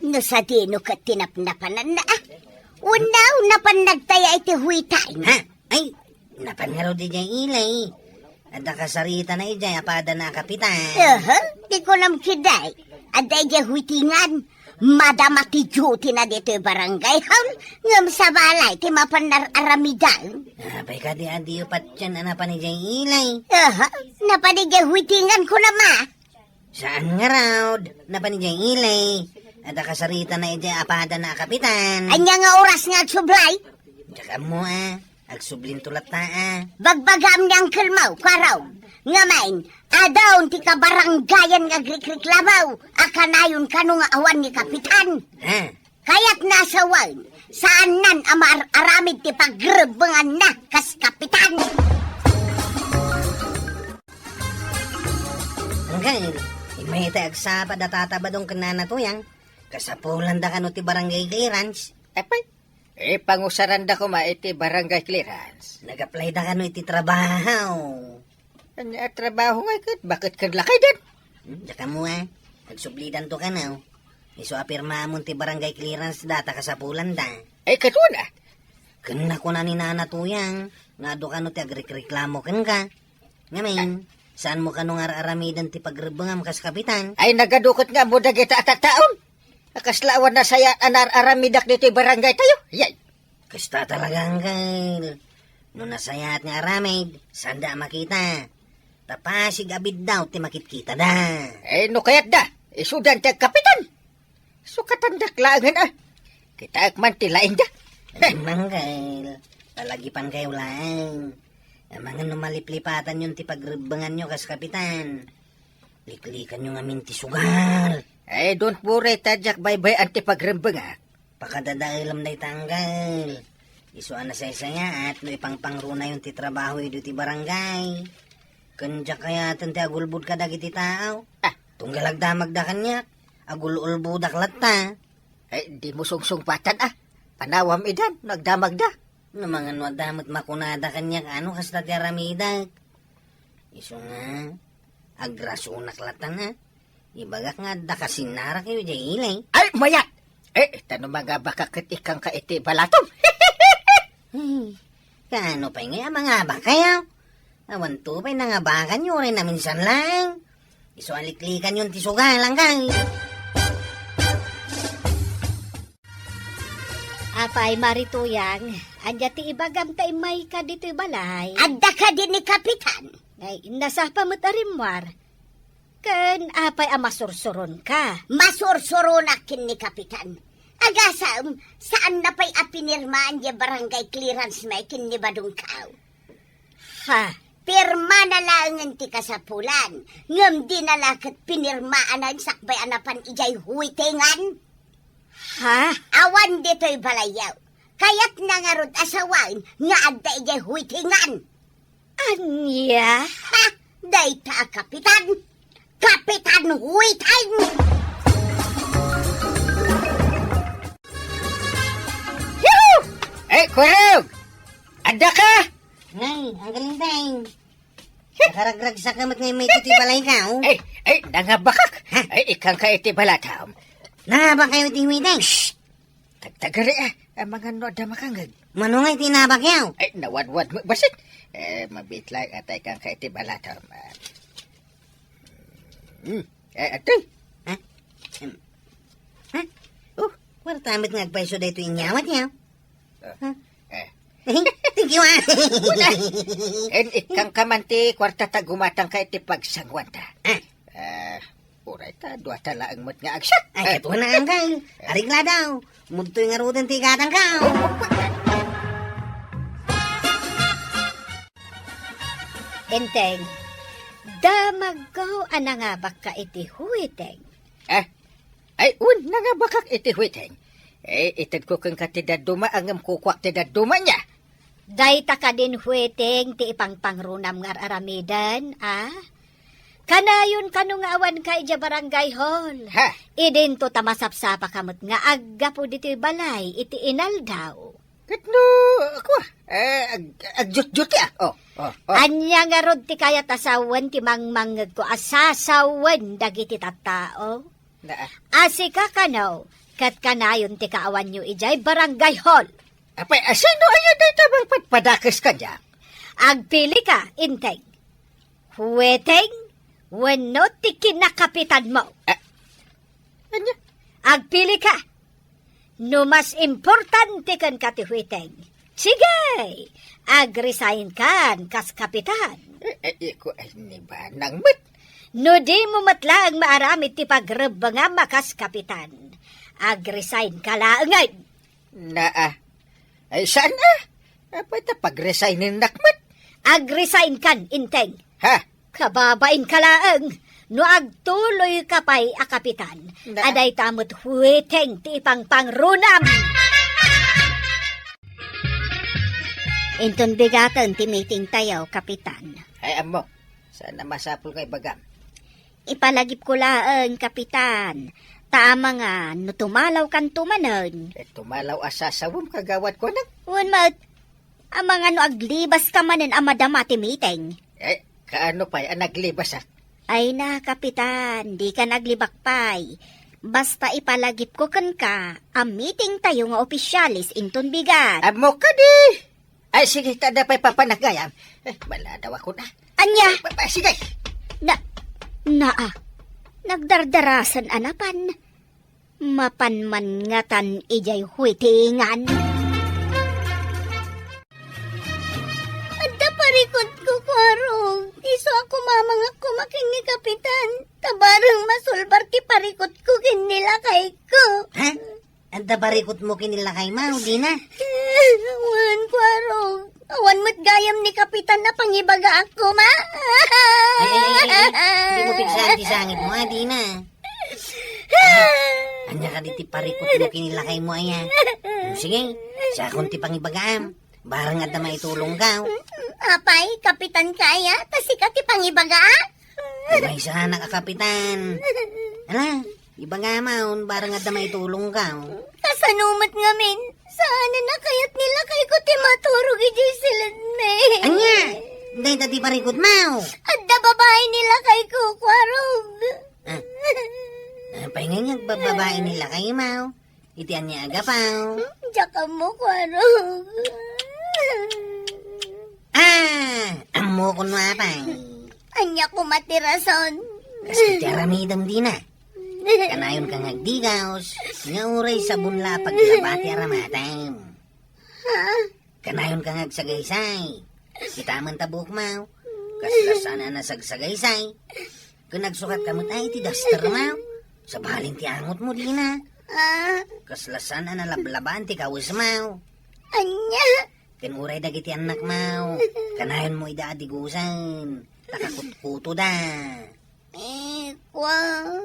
Speaker 1: No sa dino ka tinapnapanan na Unaw napan nagtaya iti huitain.
Speaker 5: Ha? Ay, napan nga raw di dyan ilay. Ada kasarita na ijay, apada na kapitan.
Speaker 1: Di ko nam kiday. Ada ijay huitingan. Madama ti duty na dito yung barangay hall. Ngam sa balay ti mapanar aramidan.
Speaker 5: Apay ka di adiyo pat dyan, anapan ijay ilay.
Speaker 1: Napanigay huitingan ko na ma.
Speaker 5: Saan nga raw? Napan ijay ilay. Ada kasarita na ijay, apada na kapitan.
Speaker 1: Anya nga oras nga sublay.
Speaker 5: Tsaka mo agsublin tulat ta
Speaker 1: Bagbagam niyang kalmaw, kwaraw. Ngamain, adaw ti kabaranggayan nga grikriklamaw. Akanayon kano nga awan ni Kapitan.
Speaker 5: Ha?
Speaker 1: Kaya't nasa wine, saan nan aramid ti pagrebengan na kas Kapitan.
Speaker 5: Hanggang, may tagsapa datatabadong kanana to yang. Kasapulan da kano ti barangay clearance.
Speaker 4: Apay, pangusaran da ko iti barangay clearance.
Speaker 5: Nag-apply da kano iti trabaho.
Speaker 4: Anya trabaho nga kat, bakit kan lakay din?
Speaker 5: Tsaka mo nagsublidan to ka na. Iso apirma mo ti barangay clearance data kasapulan da.
Speaker 4: Katuna,
Speaker 5: Kena ko na ni Nana Tuyang, nga do ka no ti agreklamo ken ka. Ngamin, saan mo ka nung aramidan ti pagrebengam kas kapitan?
Speaker 4: Ay nagadukot nga mo dagita at taon. Akaslawan na saya anar-aramidak dito barangay tayo. Yay!
Speaker 5: Kasta talagang kay. No nasayat nga aramid, sanda makita. Tapasig abid daw ti makitkita da.
Speaker 4: Eh, no kayat da. Isudan ti kapitan. Sukatan daklaangan ah. Kita akman ti laing da.
Speaker 5: Manggal, palagipan kayo lang. Mga numaliplipatan yung ti pagrebengan nyo kas kapitan. Liklikan nyo nga minti sugal.
Speaker 4: Eh, don't worry, tadyak bye-bye anti pagrembeng ah.
Speaker 5: Pakadadailam na itanggal. Isuan na saya at no ipangpangruna yung ti trabaho ito ti barangay. Kanya kaya ti agulbud ka dagiti tao. Tunggalag damag da kanya. Agul-ulbudak latta.
Speaker 4: Eh, di mo sungsungpatan ah. Panawam idan, nagdamag da.
Speaker 5: No mga no damot makunada kanya ano kas ti aramidag. Isu nga, agrasunak latta na. Ibagak nga da kasinara kayo di ilay.
Speaker 4: Ay, mayat! Eh, tanong mga baka ikang ka iti balatom.
Speaker 5: Kaano pa nga mga bakayaw? Awan to pa'y nangabakan nyo rin na minsan lang. Iso aliklikan yung tisugalang kay.
Speaker 3: Apay Marituyang, anya ti ibagam ta imay ka dito balay.
Speaker 1: Adda ka din ni Kapitan.
Speaker 3: Ay, nasa pamutarimwar. Ken apay amasursuron ka.
Speaker 1: Masursurunakin ni Kapitan. Agasam, saan na pa'y apinirmaan niya barangay clearance may ni Badungkaw?
Speaker 3: Ha?
Speaker 1: Pirma na lang ti kasapulan. Ngam di na lakit pinirmaan ang sakbay anapan ijay huwitingan.
Speaker 3: Ha?
Speaker 1: Awan dito'y balayaw. Kaya't nangarod asawain nga adda ijay huwitingan.
Speaker 3: Anya?
Speaker 1: Ha! Dayta, Kapitan! Kapitan Huwiting!
Speaker 4: Yuhu! Eh, kurog! Anda ka?
Speaker 5: Ngay, ang galinteng. Nakaragrag sa kamat ngay may titibalay ka, oh.
Speaker 4: Eh, nangabakak. Ay, ikang ka iti balatom.
Speaker 5: Nabak kayo tiwiteng.
Speaker 4: Tagtagari ah, ang mga noda makangag.
Speaker 5: Manungay tinabak yaw.
Speaker 4: Ay, nawadwad mo, basit. Mabitlag at ikang ka iti balatom. Atoy.
Speaker 5: Wartamit ngagpaiso dito inyawat yaw.
Speaker 4: Eh,
Speaker 5: Thank you, ah.
Speaker 4: en ikang kamanti, kwarta ta gumatang ka iti pagsangwanta. Uray ta, duwa ta laang mo't nga agsak.
Speaker 5: Ay, katuwa na ang kay. Arigla daw. Munto'y nga rudan tigatang ka.
Speaker 3: Enteng, damagaw anangabak ka iti huwiteng.
Speaker 4: Ay, nangabakak iti huiteng. Itad ko kang katidaduma ang kukwak tidaduma niya.
Speaker 3: Dayta ka din huwiteng ti ipangpangrunam nga aramidan, ah? Kanayon kanu nga awan ka ija barangay hall.
Speaker 4: Ha?
Speaker 3: Idin to tamasapsapa kamot nga agga po dito balay iti inaldaw.
Speaker 4: Katno, ako agjut-jut ya.
Speaker 3: Anya nga rod ti kaya tasawan ti mangmangag ko asasawan dagiti tattao. Asika kanaw, kat kanayon ti kaawan nyo ijay barangay hall.
Speaker 4: Apay, asino ayan na tabang patpadakas ka niya?
Speaker 3: Agpili ka, inteng. Huweteng, wano ti kinakapitan mo.
Speaker 4: Anya?
Speaker 3: Agpili ka. No mas importante kan ka ti huweteng. Sige, agresign kan kas kapitan.
Speaker 4: Iko ay niba nang mat.
Speaker 3: No di mo matlaang maaramit ti pagreba nga makas kapitan. Agresign ka laangay.
Speaker 4: Ay saan na? Apay ta pag-resignin nakmat.
Speaker 3: Agresign kan, inteng.
Speaker 4: Ha?
Speaker 3: Kababain ka laang. No agtuloy ka pa'y akapitan. Aday tamot huweteng ti ipangpangrunam. Inton bigatan ti meeting tayo, kapitan.
Speaker 4: Ay amo, sana masapul kay bagam.
Speaker 3: Ipalagip ko laang, kapitan. Tama nga, no tumalaw kan tumanon.
Speaker 4: Tumalaw asasawam kagawad ko nang.
Speaker 3: Mat, amang ano aglibas ka manin amadama ti meeting.
Speaker 4: Kaano pa ang naglibas ah?
Speaker 3: Ay na, kapitan, di ka naglibak pa'y. Basta ipalagip ko kan ka, ang meeting tayo nga opisyalis inton bigat.
Speaker 4: Amo ka di. Ay, sige, tada pa'y papanagayam. Wala daw ako na.
Speaker 3: Anya,
Speaker 4: Sige.
Speaker 3: nagdardarasan anapan. Mapanman ngatan ijay huitingan. Adda parikot ko, Kwarog. Iso ako mamang ako making ni Kapitan. Tabarang masulbar ti parikot ko kinilakay ko.
Speaker 5: Ha? Anda barikot mo kinilakay mo, di na?
Speaker 3: Awan, Kwarog. Awan mo't gayam ni Kapitan na pangibaga ako, ma.
Speaker 5: Hindi mo pigsaan ti sangit mo, di na? Anya ka di ti parikot mo kinilakay mo, aya. Sige, sa akong ti pangibagaam. Barang adda maitulong ka.
Speaker 3: Apay, Kapitan kaya, tasika ti pangibaga.
Speaker 5: May sana ka, Kapitan. Ala, ibaga maun, barang adda maitulong ka.
Speaker 3: Kasanumat ngamin, saan na kayat nila kay ko ti maturog ijay silad me.
Speaker 5: Anya, dahil tati parikot mo.
Speaker 3: Adda babae nila kay ko, Kwarog.
Speaker 5: Pahinga babae nila kayo, Mau. Itian niya aga, Pao.
Speaker 3: Diyan mo, Kwarog.
Speaker 5: Amo ko nga, Pao.
Speaker 3: Anya ko matirason.
Speaker 5: Kasi tiaramidam di na. Kanayon kang agdigaws, nga uray sa bunla paglabati aramatam. Kanayon kang agsagaysay. Kita man tabuk, Mau. Kaslasana na sagsagaysay. Kung nagsukat ka mo tayo, ti duster, Mau. Sa baling ti angot mo, di na. Kaslasana na lablaban ti kawis, Mau.
Speaker 3: Anya.
Speaker 5: Kinuray dagiti anak, Mau. Kanayon mo idaadigusan. Takakutkuto da.
Speaker 3: Kwa.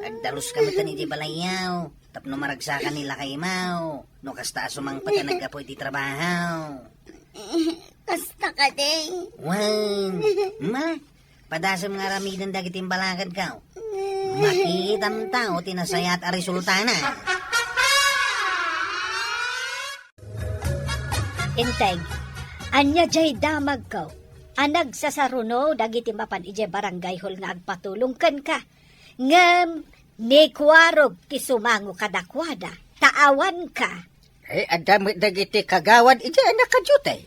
Speaker 5: Agdalos kami tani di balayaw. Tapno maragsakan nila kay Mau. No kasta sumang pati nagkapoy ti trabaho.
Speaker 3: Kasta ka, day.
Speaker 5: Wan. Ma. Padasam nga ramidan dagiti balakad ka. Makitam tao tinasayat a resulta na.
Speaker 3: Integ, anya jay damag ko. Anag sa saruno, dagiti mapan ije barangay hall nga agpatulong kan ka. Ngam, ni Kwarog ti sumango kadakwada. Taawan ka.
Speaker 4: Adamit dagiti kagawad iti anak kadyutay.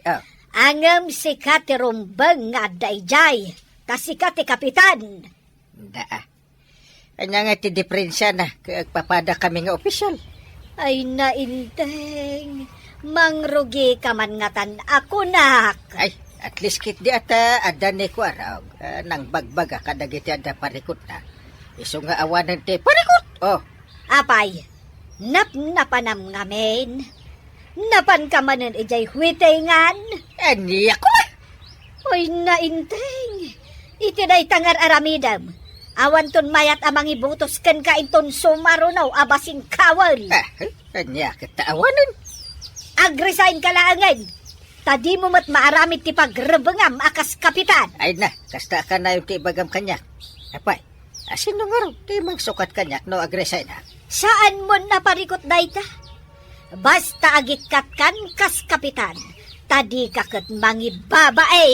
Speaker 3: Angam si Kati Rumbang nga dayjay. Kasi Kati Kapitan.
Speaker 4: Anya nga ti diferensya na kagpapada kami nga opisyal.
Speaker 3: Ay nainteng. Mangrugi ka man ngatan ako, nak.
Speaker 4: Ay, at least kit di ata ada ni Kwarog. Nang bagbaga kadagiti ada parikot na. Iso nga awanan ti parikot.
Speaker 3: Apay, napanam ngamin. Napan ka manan ijay huitengan.
Speaker 4: Aniya ko ba?
Speaker 3: Oy nainteng. Itiday tangar aramidam. Awan ton mayat amang ibutos ken ka inton sumarunaw abasing kawal.
Speaker 4: Anya kita awanan.
Speaker 3: Agresign ka laangan. Tadi mo mat maaramid ti pagrebengam akas Kapitan.
Speaker 4: Ay na, kasta ka na yung tibagam kanyak. Apay, asin nung araw, di magsukat kanyak no agresay na.
Speaker 3: Saan mo naparikot dayta? Basta agitkat kan kas Kapitan. Tadi kaket mangibabae.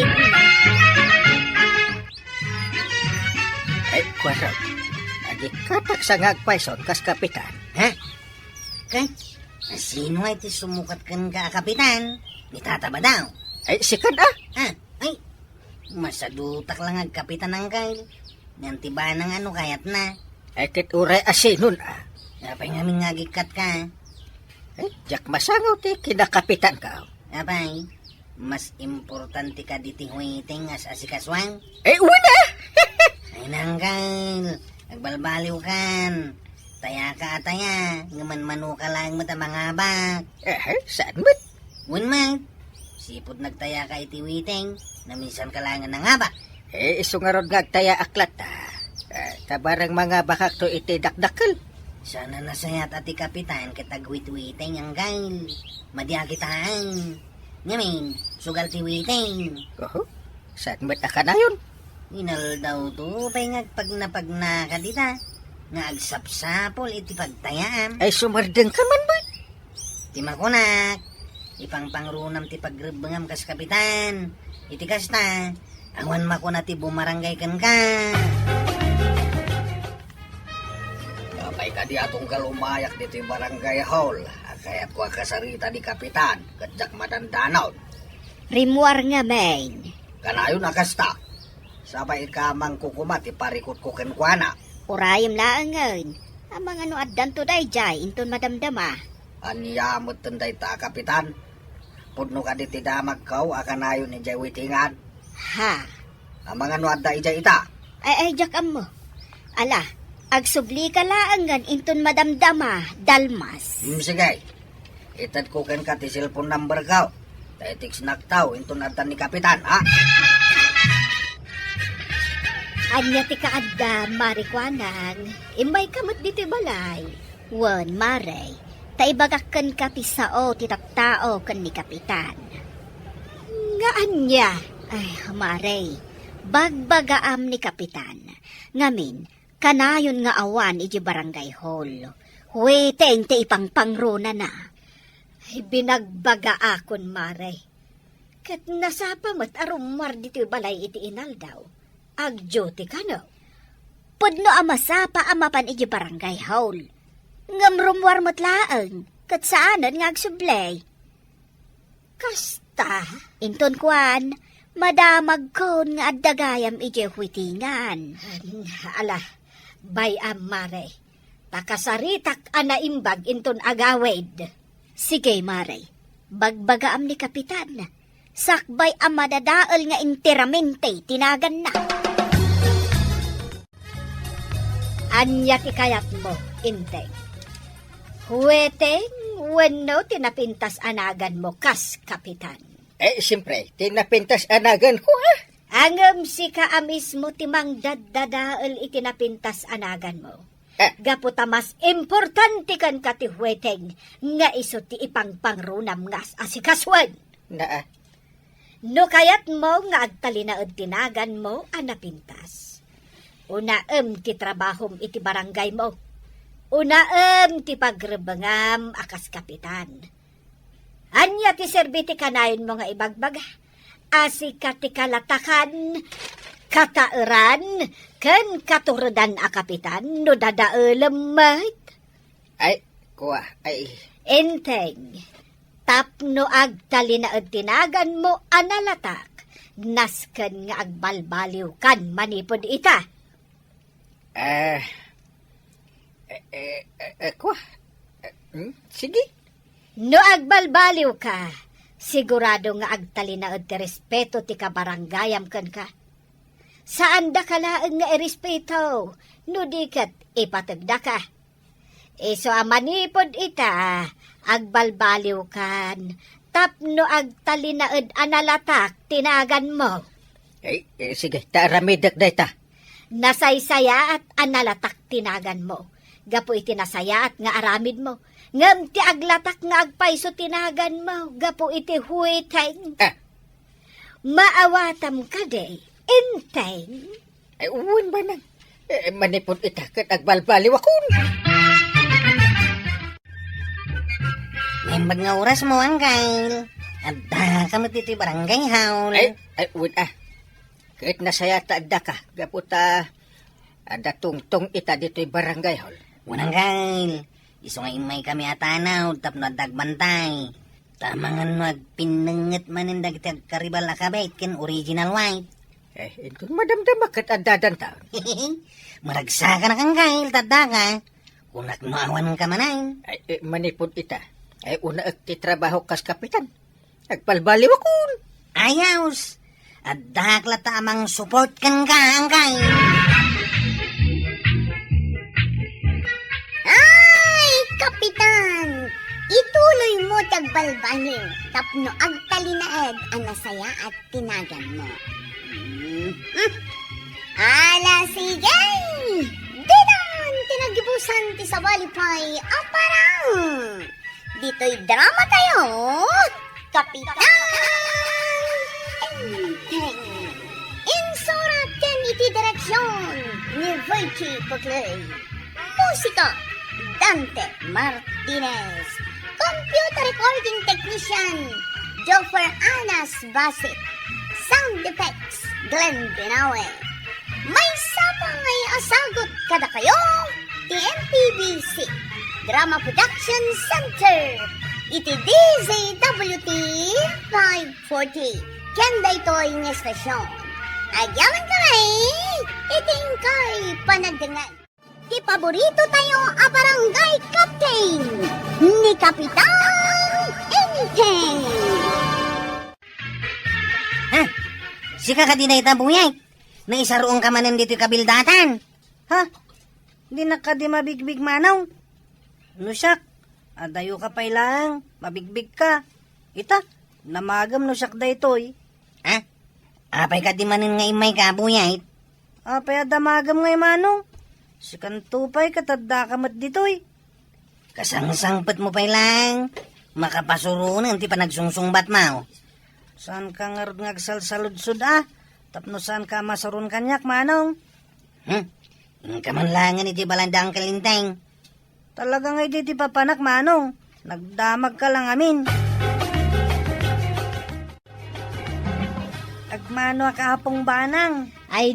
Speaker 4: Ay, Kwarog, agikatak sa ngagpaison kas Kapitan.
Speaker 5: Ha? Kay, sino ay ti sumukat kan ka, Kapitan? Nitataba daw.
Speaker 4: Ay, sikan ah.
Speaker 5: Ay, masadutak lang ang Kapitan ng kail. Nantiba ng ano kayat na.
Speaker 4: Ay, kit uray asinon ah.
Speaker 5: Napay ngamin ngagikat ka.
Speaker 4: Ay, jak masangaw ti kinakapitan ka.
Speaker 5: Napay, mas importante ka diti huiting as asikaswang.
Speaker 4: Ay, una!
Speaker 5: Ay nanggal, nagbalbaliw kan. Taya ka ataya, ngaman-manu ka lang mata mga bak.
Speaker 4: Saan ba't?
Speaker 5: Unman, sipod nagtaya ka iti witing, na minsan ka lang nga ba?
Speaker 4: Iso nga ron ngagtaya aklat tabarang mga bakak to iti dakdakal.
Speaker 5: Sana nasayat ati Kapitan kitagwit-witing ang gail. Madya kitaan. Ngamin, sugal ti witing.
Speaker 4: Saan ba't ka na yun?
Speaker 5: Inal daw to, pay ngagpag na kadita. Nga agsapsapol iti pagtayaan.
Speaker 4: Ay, sumardeng ka man ba't?
Speaker 5: Timakunak, ipang pangrunam ti pagrebengam kas Kapitan. Iti kasta, awan mako na ti bumarangay kan ka.
Speaker 4: Kapay ka di atong kalumayak dito yung barangay hall. Kaya't ko kasarita di kapitan, kadyak madandanon.
Speaker 3: Rimuar nga, main.
Speaker 4: Kanayon akasta. Sabay kamang kukumat, iparikot ko kenkwana.
Speaker 3: Urayam laangan. Amang ano addan to dayjay, inton madamdama.
Speaker 4: Anyamot tenday ta kapitan. Pudno ka diti damag kau, akanayon ni jay witingan.
Speaker 3: Ha?
Speaker 4: Amang ano adda ijay ita.
Speaker 3: Ay, jakam mo. Ala, agsubli ka laangan, inton madamdama, dalmas.
Speaker 4: Sige. Itad ko ken ka ti cellphone number kau. Tetiks naktaw, inton adda ni kapitan, ha?
Speaker 3: Anya ti kaadda, marikwanang. Imay kamot dito balay. Wan, maray. Taibagakan ka ti sao, ti taptao kan ni kapitan. Nga anya? Ay, maray. Bagbagaam ni kapitan. Ngamin, kanayon nga awan iji barangay hall. Huweteng ti ipangpangrona na. Ay, binagbaga akon, maray. Kat nasapamat arumar dito balay iti inaldaw. Agjote ka no. Pudno amasapa amapan iji barangay hall. Ngamrumwar mo't laang, kat saanan nga agsublay. Kasta, inton kwan, madamag kon nga addagayam iji huitingan. Ala, bay amare, takasaritak anaimbag inton agawed. Sige, mare, bagbagaam ni kapitan. Sakbay ang madadaal nga interamente tinagan na. Anya ti kayat mo, inteng. Huweteng, wano tinapintas anagan mo, kas kapitan.
Speaker 4: Siyempre, tinapintas anagan ko, ha?
Speaker 3: Angam si ka mismo timang daddadaal itinapintas anagan mo. Gaputa mas importante kan ka ti huweteng nga iso ti ipangpangrunam ngas asikaswan. No kayat mo nga agtalinaod tinagan mo anapintas. Unaem ti trabahom iti barangay mo. Unaem ti pagrebengam akas kapitan. Anya ti serbiti kanayon mo nga ibagbaga. Asika ti kalatakan, katauran, ken katurudan a kapitan no dadaelemmet. Enteng. Tapno agtalinaod tinagan mo analatak. Nasken nga agbalbaliw kan manipod ita.
Speaker 4: Sige.
Speaker 3: No agbalbaliw ka, sigurado nga agtalinaod ti respeto ti kabaranggayam kan ka. Saan da ka laang nga irespeto, no dikat ipatagda ka. So amanipod ita, agbalbaliw kan, tapno agtalinaod analatak tinagan mo.
Speaker 4: Sige, taramidak da ita.
Speaker 3: Nasaysaya at analatak tinagan mo. Gapo iti nasaya at nga aramid mo. Ngam ti aglatak nga agpaiso tinagan mo. Gapo iti huweteng. Maawatam ka day. Inteng.
Speaker 4: Uwan ba nang? Manipod ita kat agbalbaliw akon.
Speaker 5: Nembag nga oras mo, Angkal. Adda ka matiti barangay haul.
Speaker 4: Uwan Kahit nasaya ta adda ka, gaputa ada tungtong ita dito'y barangay hall.
Speaker 5: Unangkal, iso nga imay kami atanaw, tapno dagbantay. Tamangan mo agpinangat manindag karibal na kabait ken original white.
Speaker 4: Ito madamdama kat adadan ta.
Speaker 5: Maragsa ka na kang kail, tadda ka. Kunak no awan ka manay.
Speaker 4: Manipod ita. Una ti trabaho kas kapitan. Agpalbaliw akon.
Speaker 5: Ayaws. Adda klata amang support kan ka, angkay.
Speaker 1: Ay, kapitan! Ituloy mo tagbalbaliw, tapno agtalinaed ang nasaya at tinagan mo. Ala, sige! Dinan, tinagibusan ti Sabalipay, aparang! Dito'y drama tayo, kapitan! Insurat ken iti direksyon ni Vicky Pugley. Musika, Dante Martinez. Computer recording technician, Joffer Anas Basit. Sound effects, Glenn Binawe. May sapang ay asagot kada kayo, MPBC Drama Production Center. Iti DZWT 540. Kanda ito'y ng estasyon. Agyaman kami, iting kay panagdangan. Di paborito tayo a barangay captain ni Kapitan Enteng.
Speaker 5: Ha? Sika ka dinay tabuyay. Naisaroong ka manem dito kabildatan. Ha? Di na ka di mabigbig manong. Nusak, adayo ka pa lang. Mabigbig ka. Ita, namagam nusak da ito'y. Ha? Apay ka di manin nga imay ka, buyay. Apay adamagam nga manong. Sikan tupay katadda ka mat dito'y. Kasangsangpat mo pa lang. Makapasurunan ti pa nagsungsungbat mo. Saan ka nga ngagsalsaludsud Tapno saan ka masarun kanyak, manong? Kamanlangan iti balandang kalinteng. Talaga nga iti papanak, manong. Nagdamag ka lang amin. Agmano akapong banang.
Speaker 3: Ay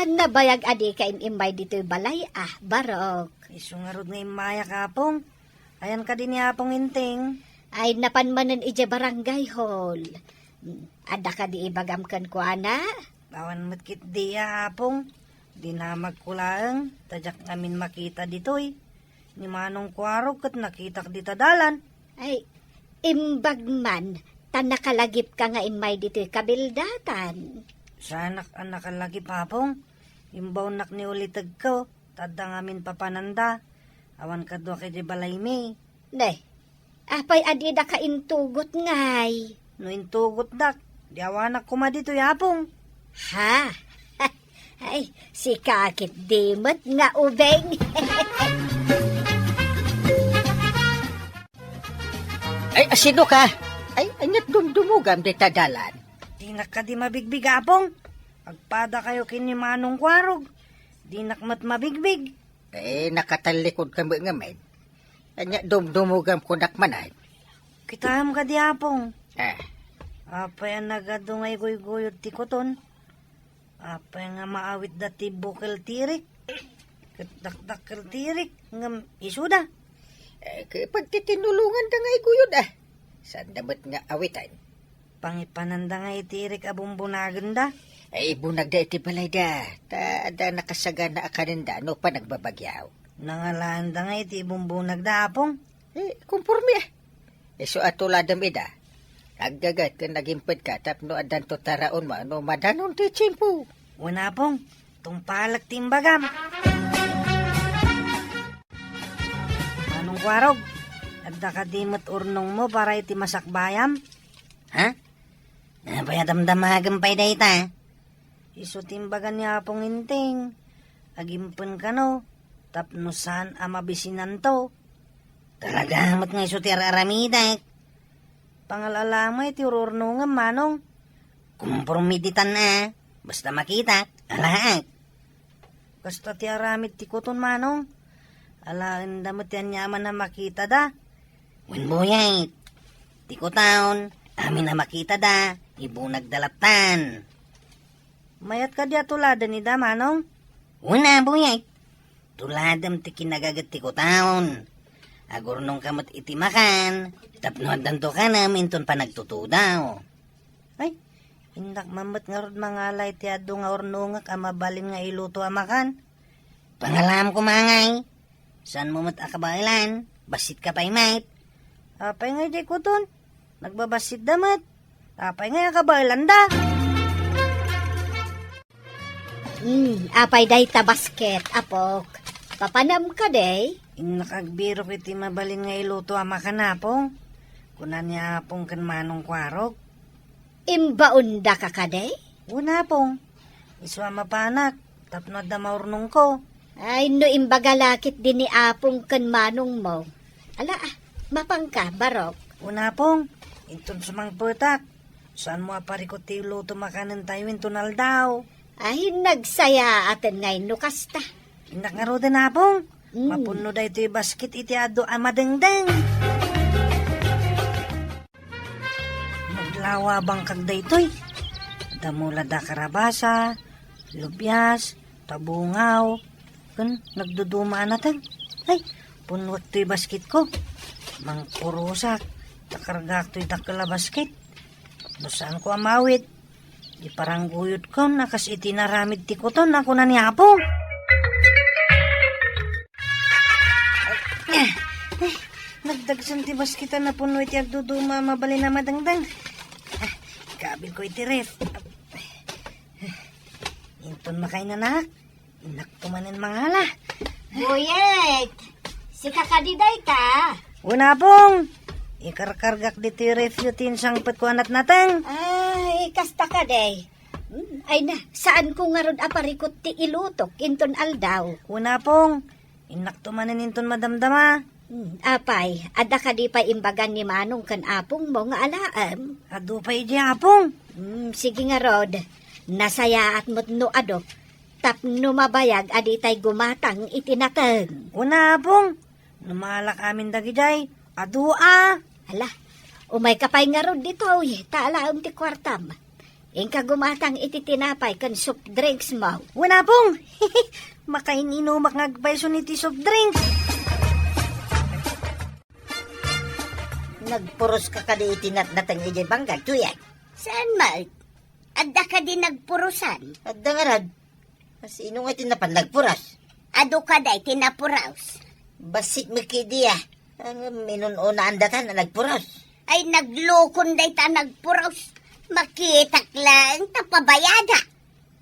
Speaker 3: nabayag adi ka imay dito'y balay barok.
Speaker 5: Isungarod nga imaya kapong. Ayan ka din ni apong inting.
Speaker 3: Ay napanmanan ije barangay hall. Ada ka di ibagam kan ko ana?
Speaker 5: Bawan matkit di apong. Di na magkulaang. Tadyak namin makita dito'y. Ni manong kwarog kat nakita dita dalan.
Speaker 3: Ay imbag man. Tan nakalagip ka nga imay dito'y kabildatan.
Speaker 5: Sa anak lagi papong. Imbaw nak ni ulitag ko. Tadda ngamin papananda. Awan ka doon kay di balay mi.
Speaker 3: Ne, apay adi da ka intugot ngay.
Speaker 5: No intugot dak. Di awanak kuma dito yapong.
Speaker 3: Ha? Ay, si kakit dimot nga ubeng.
Speaker 4: Ay, asino ka? Ay, anyat dumdumugam di tadalan.
Speaker 5: Di na ka di mabigbig apong. Agpada kayo kini manong kwarog. Di nakmat mabigbig.
Speaker 4: Eh, nakatalikod ka mo nga men. Anyat dumdumugam ko nakmanay.
Speaker 5: Kitaham ka di apong.
Speaker 4: Ah,
Speaker 5: Apay ang nagadungay goy-goyod ti koton. Apay nga maawit dati bukal tirik. Katakdakal tirik. Ngam isuda.
Speaker 4: pagtitinulungan da nga iguyod Saan damat nga awitan?
Speaker 5: Pangipananda nga itirik abumbunagan da.
Speaker 4: Ay, bunag da iti balay da. Da nakasaga na akaninda no pa nagbabagyaw.
Speaker 5: Nangalaan da nga iti bumbunag da apong.
Speaker 4: Kumpormi so atuladam ida. Agdagat ka nagimpad ka tapno adan to taraon mo ano madanon ti tsimpo.
Speaker 5: Wala pong. Tungpalak timbagam. Anong kwarog? Adda ka dimot urnong mo para iti masakbayam? Ha? Napayadamdamagam pa'y da ita. Iso timbagan niya pong inting. Agimpan ka no. Tapno saan amabisinan to. Talaga mat nga iso ti araramidak. Pangalalama iti ururnong nga manong. Kumpromiditan na. Basta makita. Alaak. Basta ti aramid ti kuton manong. Alaan damot yan yaman na makita da. Winbuyay. Ti kutaon. Amin na makita da. Ibunag dalatan. Mayat ka di atuladan ni da manong? Una buyay. Tuladam ti kinagagat ti kutaon. Agurnong kamot iti makan. Tapno danto ka namin ton pa nagtutudaw. Ay, hindak mamat nga rod mga alay ti ado nga ornongak amabalin nga iluto amakan. Pangalam ko mangay. Saan mo mat akabailan? Basit ka pa'y mait. Apay nga di ko ton. Nagbabasit damat. Apay nga akabailan da.
Speaker 3: Apay day ta basket, apok. Papanam ka day?
Speaker 5: Nakagbiro kiti mabalin nga iluto amakan apong. Kunan niya apong kan manong kwarog.
Speaker 3: Imbaunda ka ka day?
Speaker 5: Una pong. Iswa mapanak. Tapno da maurnong ko.
Speaker 3: Ay, no imbagalakit din ni apong kan manong mo. Ala, mapang ka, barok.
Speaker 5: Una pong. Inton sumang putak. Saan mo aparikot ti luto makanan tayo intunal daw.
Speaker 3: Ay, nagsaya atin ngayon nukasta.
Speaker 5: Indak nga roda na pong. Mapuno da ito'y basket iti ado amadengdeng. Maglawa bang kagda ito'y. Damula da karabasa, lubyas, tabungaw, Kan, nagduduma na tag. Ay, punwat to'y basket ko. Mang purusak. Takargak to'y takala basket. No saan ko amawit? Di parang guyot ko, nakas itinaramid ti ko to, ako na niyapo. Nagdagsan ti baskitan na puno iti agduduma mabali na madangdang. Kabil ko iti ref. Inton makay na nak. Inak tumanin mangala.
Speaker 3: Buyet! Si kakadiday ka.
Speaker 5: Una pong. Ikarkargak diti ref yutin sangpet ko anat natang.
Speaker 3: Ay, kasta ka day. Ay na, saan ko nga ron aparikot ti ilutok inton aldaw?
Speaker 5: Una pong. Inak tumanin inton madamdama.
Speaker 3: Apay, ada ka di pa imbagan ni Manong kan apong mo nga alaam.
Speaker 5: Ado pa iti apong.
Speaker 3: Sige nga rod, nasaya at mo't no ado. Tap numabayag adi tay gumatang itinatang.
Speaker 5: Una pong. Numalak amin dagiday. Ado
Speaker 3: Ala, umay kapay nga rod dito, taalaam ti kwartam. Ingka gumatang ititinapay kan soft drinks mo.
Speaker 5: Una pong. Makaininumak ngagbayso ni ti soft drink.
Speaker 2: Nagpuros ka ka di itinatnatang ijay banggag, tuyay.
Speaker 1: Saan, Mart? Adda ka din nagpurusan.
Speaker 2: At dangarad, sino nga tinapan nagpuras?
Speaker 1: Ado ka day tinapuraos.
Speaker 2: Basik makidiya. Ang minununa andatan na nagpuras.
Speaker 1: Ay naglukon day ta nagpuros. Makitak lang tapabayada.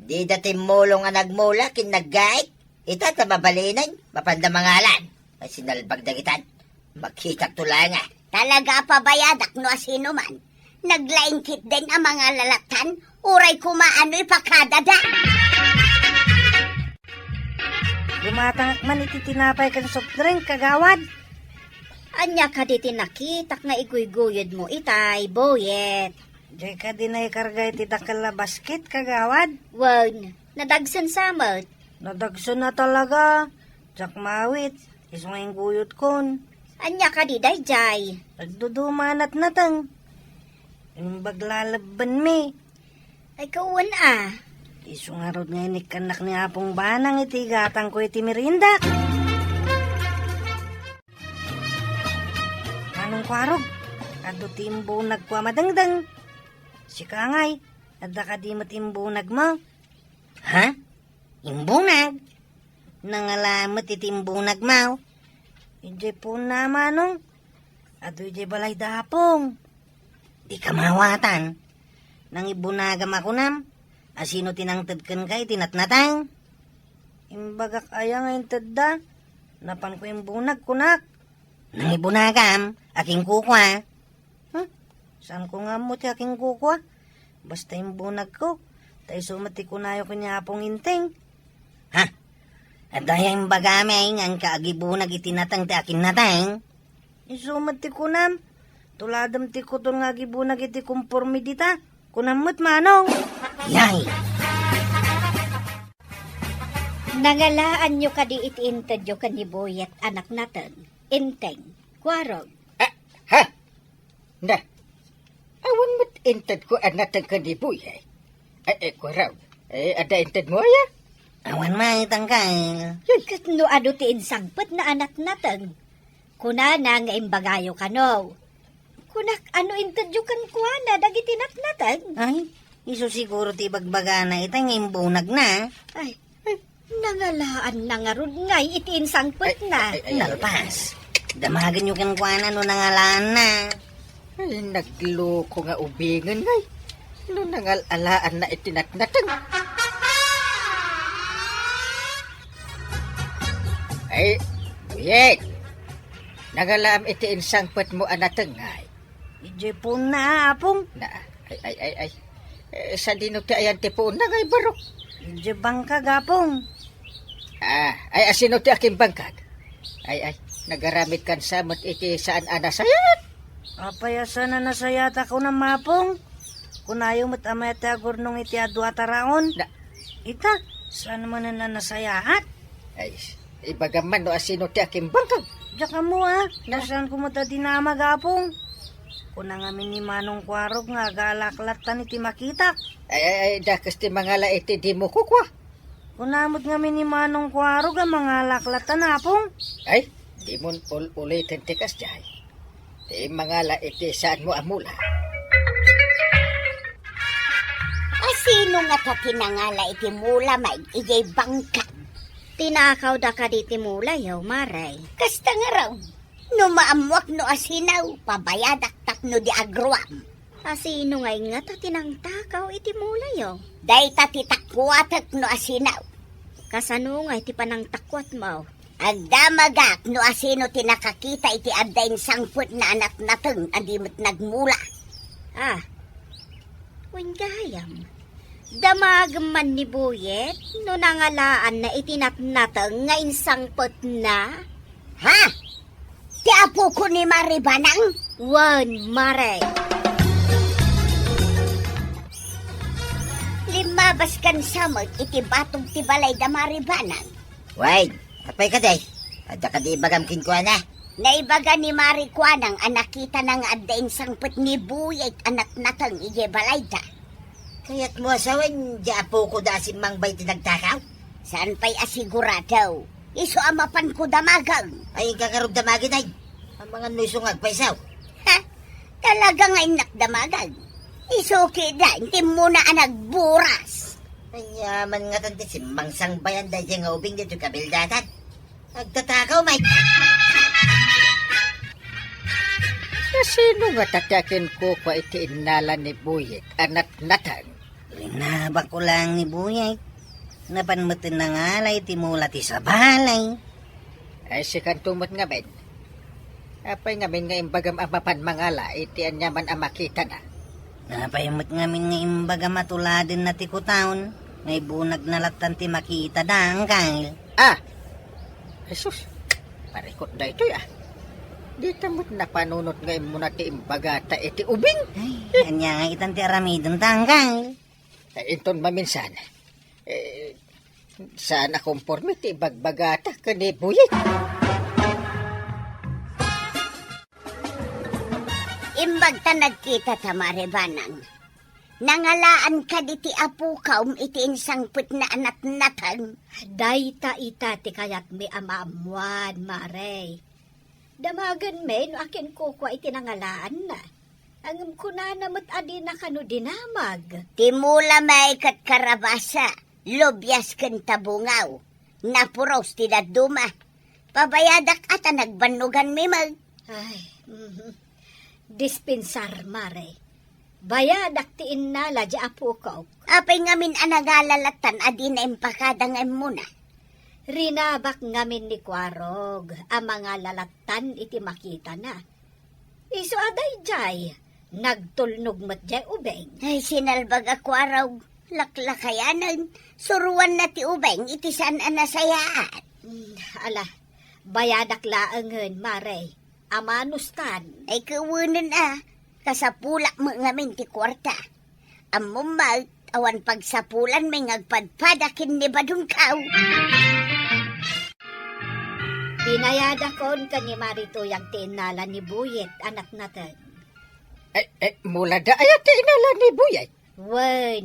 Speaker 2: Di dati mulong nga nagmula kin naggait. Ita tamabalinan, mapandamangalan. Ay sinalbag dagitan. Makitak tulang nga.
Speaker 1: Talaga pabayadak no asino man. Naglaingkit din ang mga lalaktan. Uray kumaano'y pakadada.
Speaker 5: Gumatangak man ititinapay kan soft drink kagawad.
Speaker 3: Anya ka di tinakitak nga iguyguyod mo itay, boyet.
Speaker 5: Diyan ka din ay karga iti dakala basket kagawad.
Speaker 3: Wan, nadagsan samot.
Speaker 5: Nadagso na talaga. Jack mawit. Isungay guyot kon.
Speaker 3: Anya ka di dayjay.
Speaker 5: Nagdudumanat natang. Yung baglalaban mi.
Speaker 3: Ay kawan
Speaker 5: Isungarod nga ni kanak ni apong banang iti gatang ko iti merinda. Anong kwarog? Ado timbo nagkwa madangdang. Si Kangay, adda ka di matimbunag mo.
Speaker 2: Ha? Imbunag? Nangalamat itimbunag mo?
Speaker 5: Ije po na manong. Ado ije balay dapong.
Speaker 2: Di ka mawatan. Nang ibunagam ako nam. Asino tinangtad kan kay tinatnatang?
Speaker 5: Imbagak ayang ang tadda. Napan ko yung bunag kunak.
Speaker 2: Nang ibunagam, aking kukwa.
Speaker 5: Saan ko nga mo ti aking kukwa? Basta yung bunag ko. Tay sumati ko na yung kanyapong inteng.
Speaker 2: Ha? At dayang bagamay ngang kaagibunag itinatang ti akin natang?
Speaker 5: Isumati ko nam. Tuladam ti ko ton nga gibunag iti kumpormi dita. Kunamot manong.
Speaker 2: Yay!
Speaker 3: Nangalaan nyo ka di itiintad nyo ka ni boyet anak natin. Inteng, kwarog.
Speaker 4: Ha? Na, awan mo't intad ko anatang kaniboy, eh. Ay, ko raw. Ada intad mo, ya?
Speaker 2: Awan maitangkal.
Speaker 3: Kat no ado ti insangpet na anak natin. Kuna na nga imbagayo ka no. Kunak ano intadyo kan kuana dagiti natnatan.
Speaker 2: Ay, iso siguro ti bagbaga na itang imbunag na.
Speaker 3: Ay, nangalaan na nga rod ngay iti insangpet na.
Speaker 2: Nalpas. Damagan nyo kan kuana no nangalaan na.
Speaker 4: Ay, nagloko nga ubingan, ngay. No nangalalaan na itinatnatang. Ay, Buyet. Nangalaam iti insangpet mo anatang, ngay.
Speaker 5: Ije po na apong.
Speaker 4: Na, ay. Sa dinuti ayan ti po na ngay barok.
Speaker 5: Ije bangka gapong.
Speaker 4: Ay asino ti aking bangkag. Ay, nagaramit kan samot iti saan anasayat.
Speaker 5: Apayasa na nasayata ko na mapong. Kunayo mo't amay ti agurnong iti adwa taraon.
Speaker 4: Na,
Speaker 5: Ita, saan mo na nasayaat?
Speaker 4: ay, ibagaman no asino ti aking bangkag.
Speaker 5: Diyak ka mo nasaan ko mo ta dinamagapong. Kuna nga ni Manong Kwarog nga galaklatan iti makita.
Speaker 4: Ay, dakas ti mangala iti di mo kukwa.
Speaker 5: Kunamot nga ni Manong Kuaro ga mga laklatan apong.
Speaker 4: Ay, di mo ulitin tikas jay. Di mangala iti saan mo amula.
Speaker 1: Sino nga ta tinangala iti mula may ijay bangka?
Speaker 3: Tinakaw da ka di timula, yaw, Maray.
Speaker 1: Kasta nga raw, no maamuak no asinaw, pabayadak tapno di agruam.
Speaker 3: Sino nga nga ta tinangtakaw iti mula, yaw?
Speaker 1: Day ta titakwatak no asinaw.
Speaker 3: Kasano nga iti panang takwat mo?
Speaker 1: Agdamagak no asino tinakakita iti addain sangput na anak nateng adimot nagmula.
Speaker 3: Wingayam. Damagman ni Buyet, no nangalaan na itinatnatang nga insangpot na?
Speaker 1: Ha? Ti apo ko ni Maribanang?
Speaker 3: Wan, Maray.
Speaker 1: Limabas kan samot iti batong ti balay da Maribanang.
Speaker 2: Wait, apay ka day. Adda ka di bagamkin ko na.
Speaker 1: Naibaga ni Mari Kwanang ang nakita ng addain sangput ni Buyet anak natang ije balay da.
Speaker 2: Kaya't mo asawan, di apo ko da si Mang Bay tinagtakaw.
Speaker 1: Saan pa'y asigurado? Iso amapan ko damagang.
Speaker 2: Ay, kakarog damagin ay. Ang mga nusong agpaisaw.
Speaker 1: Ha? Talaga nga inakdamagan. Iso kida, hindi mo na nagburas.
Speaker 2: Ay, yaman nga tanti si Mang Sangbayan da dyan nga ubing dito kabildatan. Agtatakaw, Mike.
Speaker 4: Sino nga tatakin ko kwa iti inala ni Buyet, anak natan?
Speaker 5: Rinabak ko lang ni Buyay. Napanmutin na nga lay timula ti sa balay.
Speaker 4: Ay si kantumot nga ben. Apay nga men nga imbagam amapan mangala, iti anyaman amakita na.
Speaker 5: Napayamot ngamin nga imbaga matuladin na ti kutaon. May bunag na latan ti makita dang kail.
Speaker 4: Jesus, parikot da ito Di tamot na panunot nga muna ti imbaga ta iti ubing.
Speaker 5: Ay, kanya nga itan ti aramidon tangkay.
Speaker 4: Inton maminsan, saan akomporme ti bagbagata ka ni Buyet?
Speaker 1: Imbag ta nagkita ta Maribanang. Nangalaan ka di ti apo kaum iti insangput na anak natang.
Speaker 3: Dayta ita ti kayat mi amaamuan, Maray. Damagan men, akin ko kwa itinangalaan na. Angam ko na namat adi na kano dinamag.
Speaker 1: Timula may kat karabasa, lobyas ken tabungaw. Napuros ti daduma. Pabayadak ata nagbanugan mi mag.
Speaker 3: Ay, dispensar, Maray. Bayadak ti innala di apo ko.
Speaker 1: Apay ngamin anagalalatan adi na impakadang muna.
Speaker 3: Rinabak ngamin ni Kwarog, ang mga lalatan iti makita na. Iso aday jay, nagtulnog mat jay ubeng.
Speaker 1: Ay sinalbag ako araw, laklakayanan, suruan na ti ubeng iti saan anasayaan.
Speaker 3: Ala, bayadak laangan, Maray, amanustan.
Speaker 1: Ay kawunan kasapulak mo ngamin ti kwarta. Amumag, awan pagsapulan may ngagpadpadakin ni badungkaw.
Speaker 3: Binayadakon ka ni Marito yung tinala ni Buyet, anak natin.
Speaker 4: Mula da ayat ti inala ni Buyet.
Speaker 3: Wen,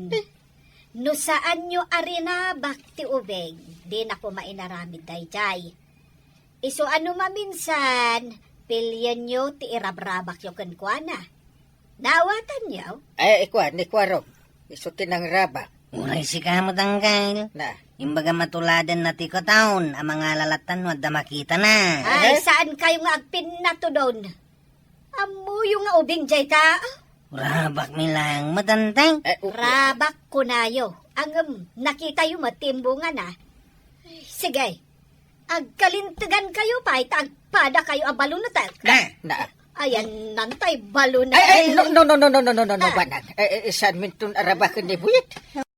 Speaker 3: no saan nyo arinabak ti ubeng, di na ko mainaramid dayjay. Iso ano maminsan, pilyan nyo ti irabrabak yung kankwana. Nawatan nyo?
Speaker 4: Ni Kwarog. Iso tinang raba.
Speaker 5: Uray si kamot ang kail.
Speaker 4: Na.
Speaker 5: Imbaga matuladan na ti kataon, ang mga lalatan mo da makita na.
Speaker 3: Ay, saan kayo nga agpin na to doon? Amo yung nga ubing jay ta?
Speaker 5: Rabak nilang matantay.
Speaker 3: Rabak ko na yo. Ang nakita yung matimbungan na. Sige, agkalintigan kayo pa, agpada kayo ang balunatak.
Speaker 4: Na.
Speaker 3: Ayan, nantay, balunat.
Speaker 4: No, banang. Saan min tun arabakan ni Buyet?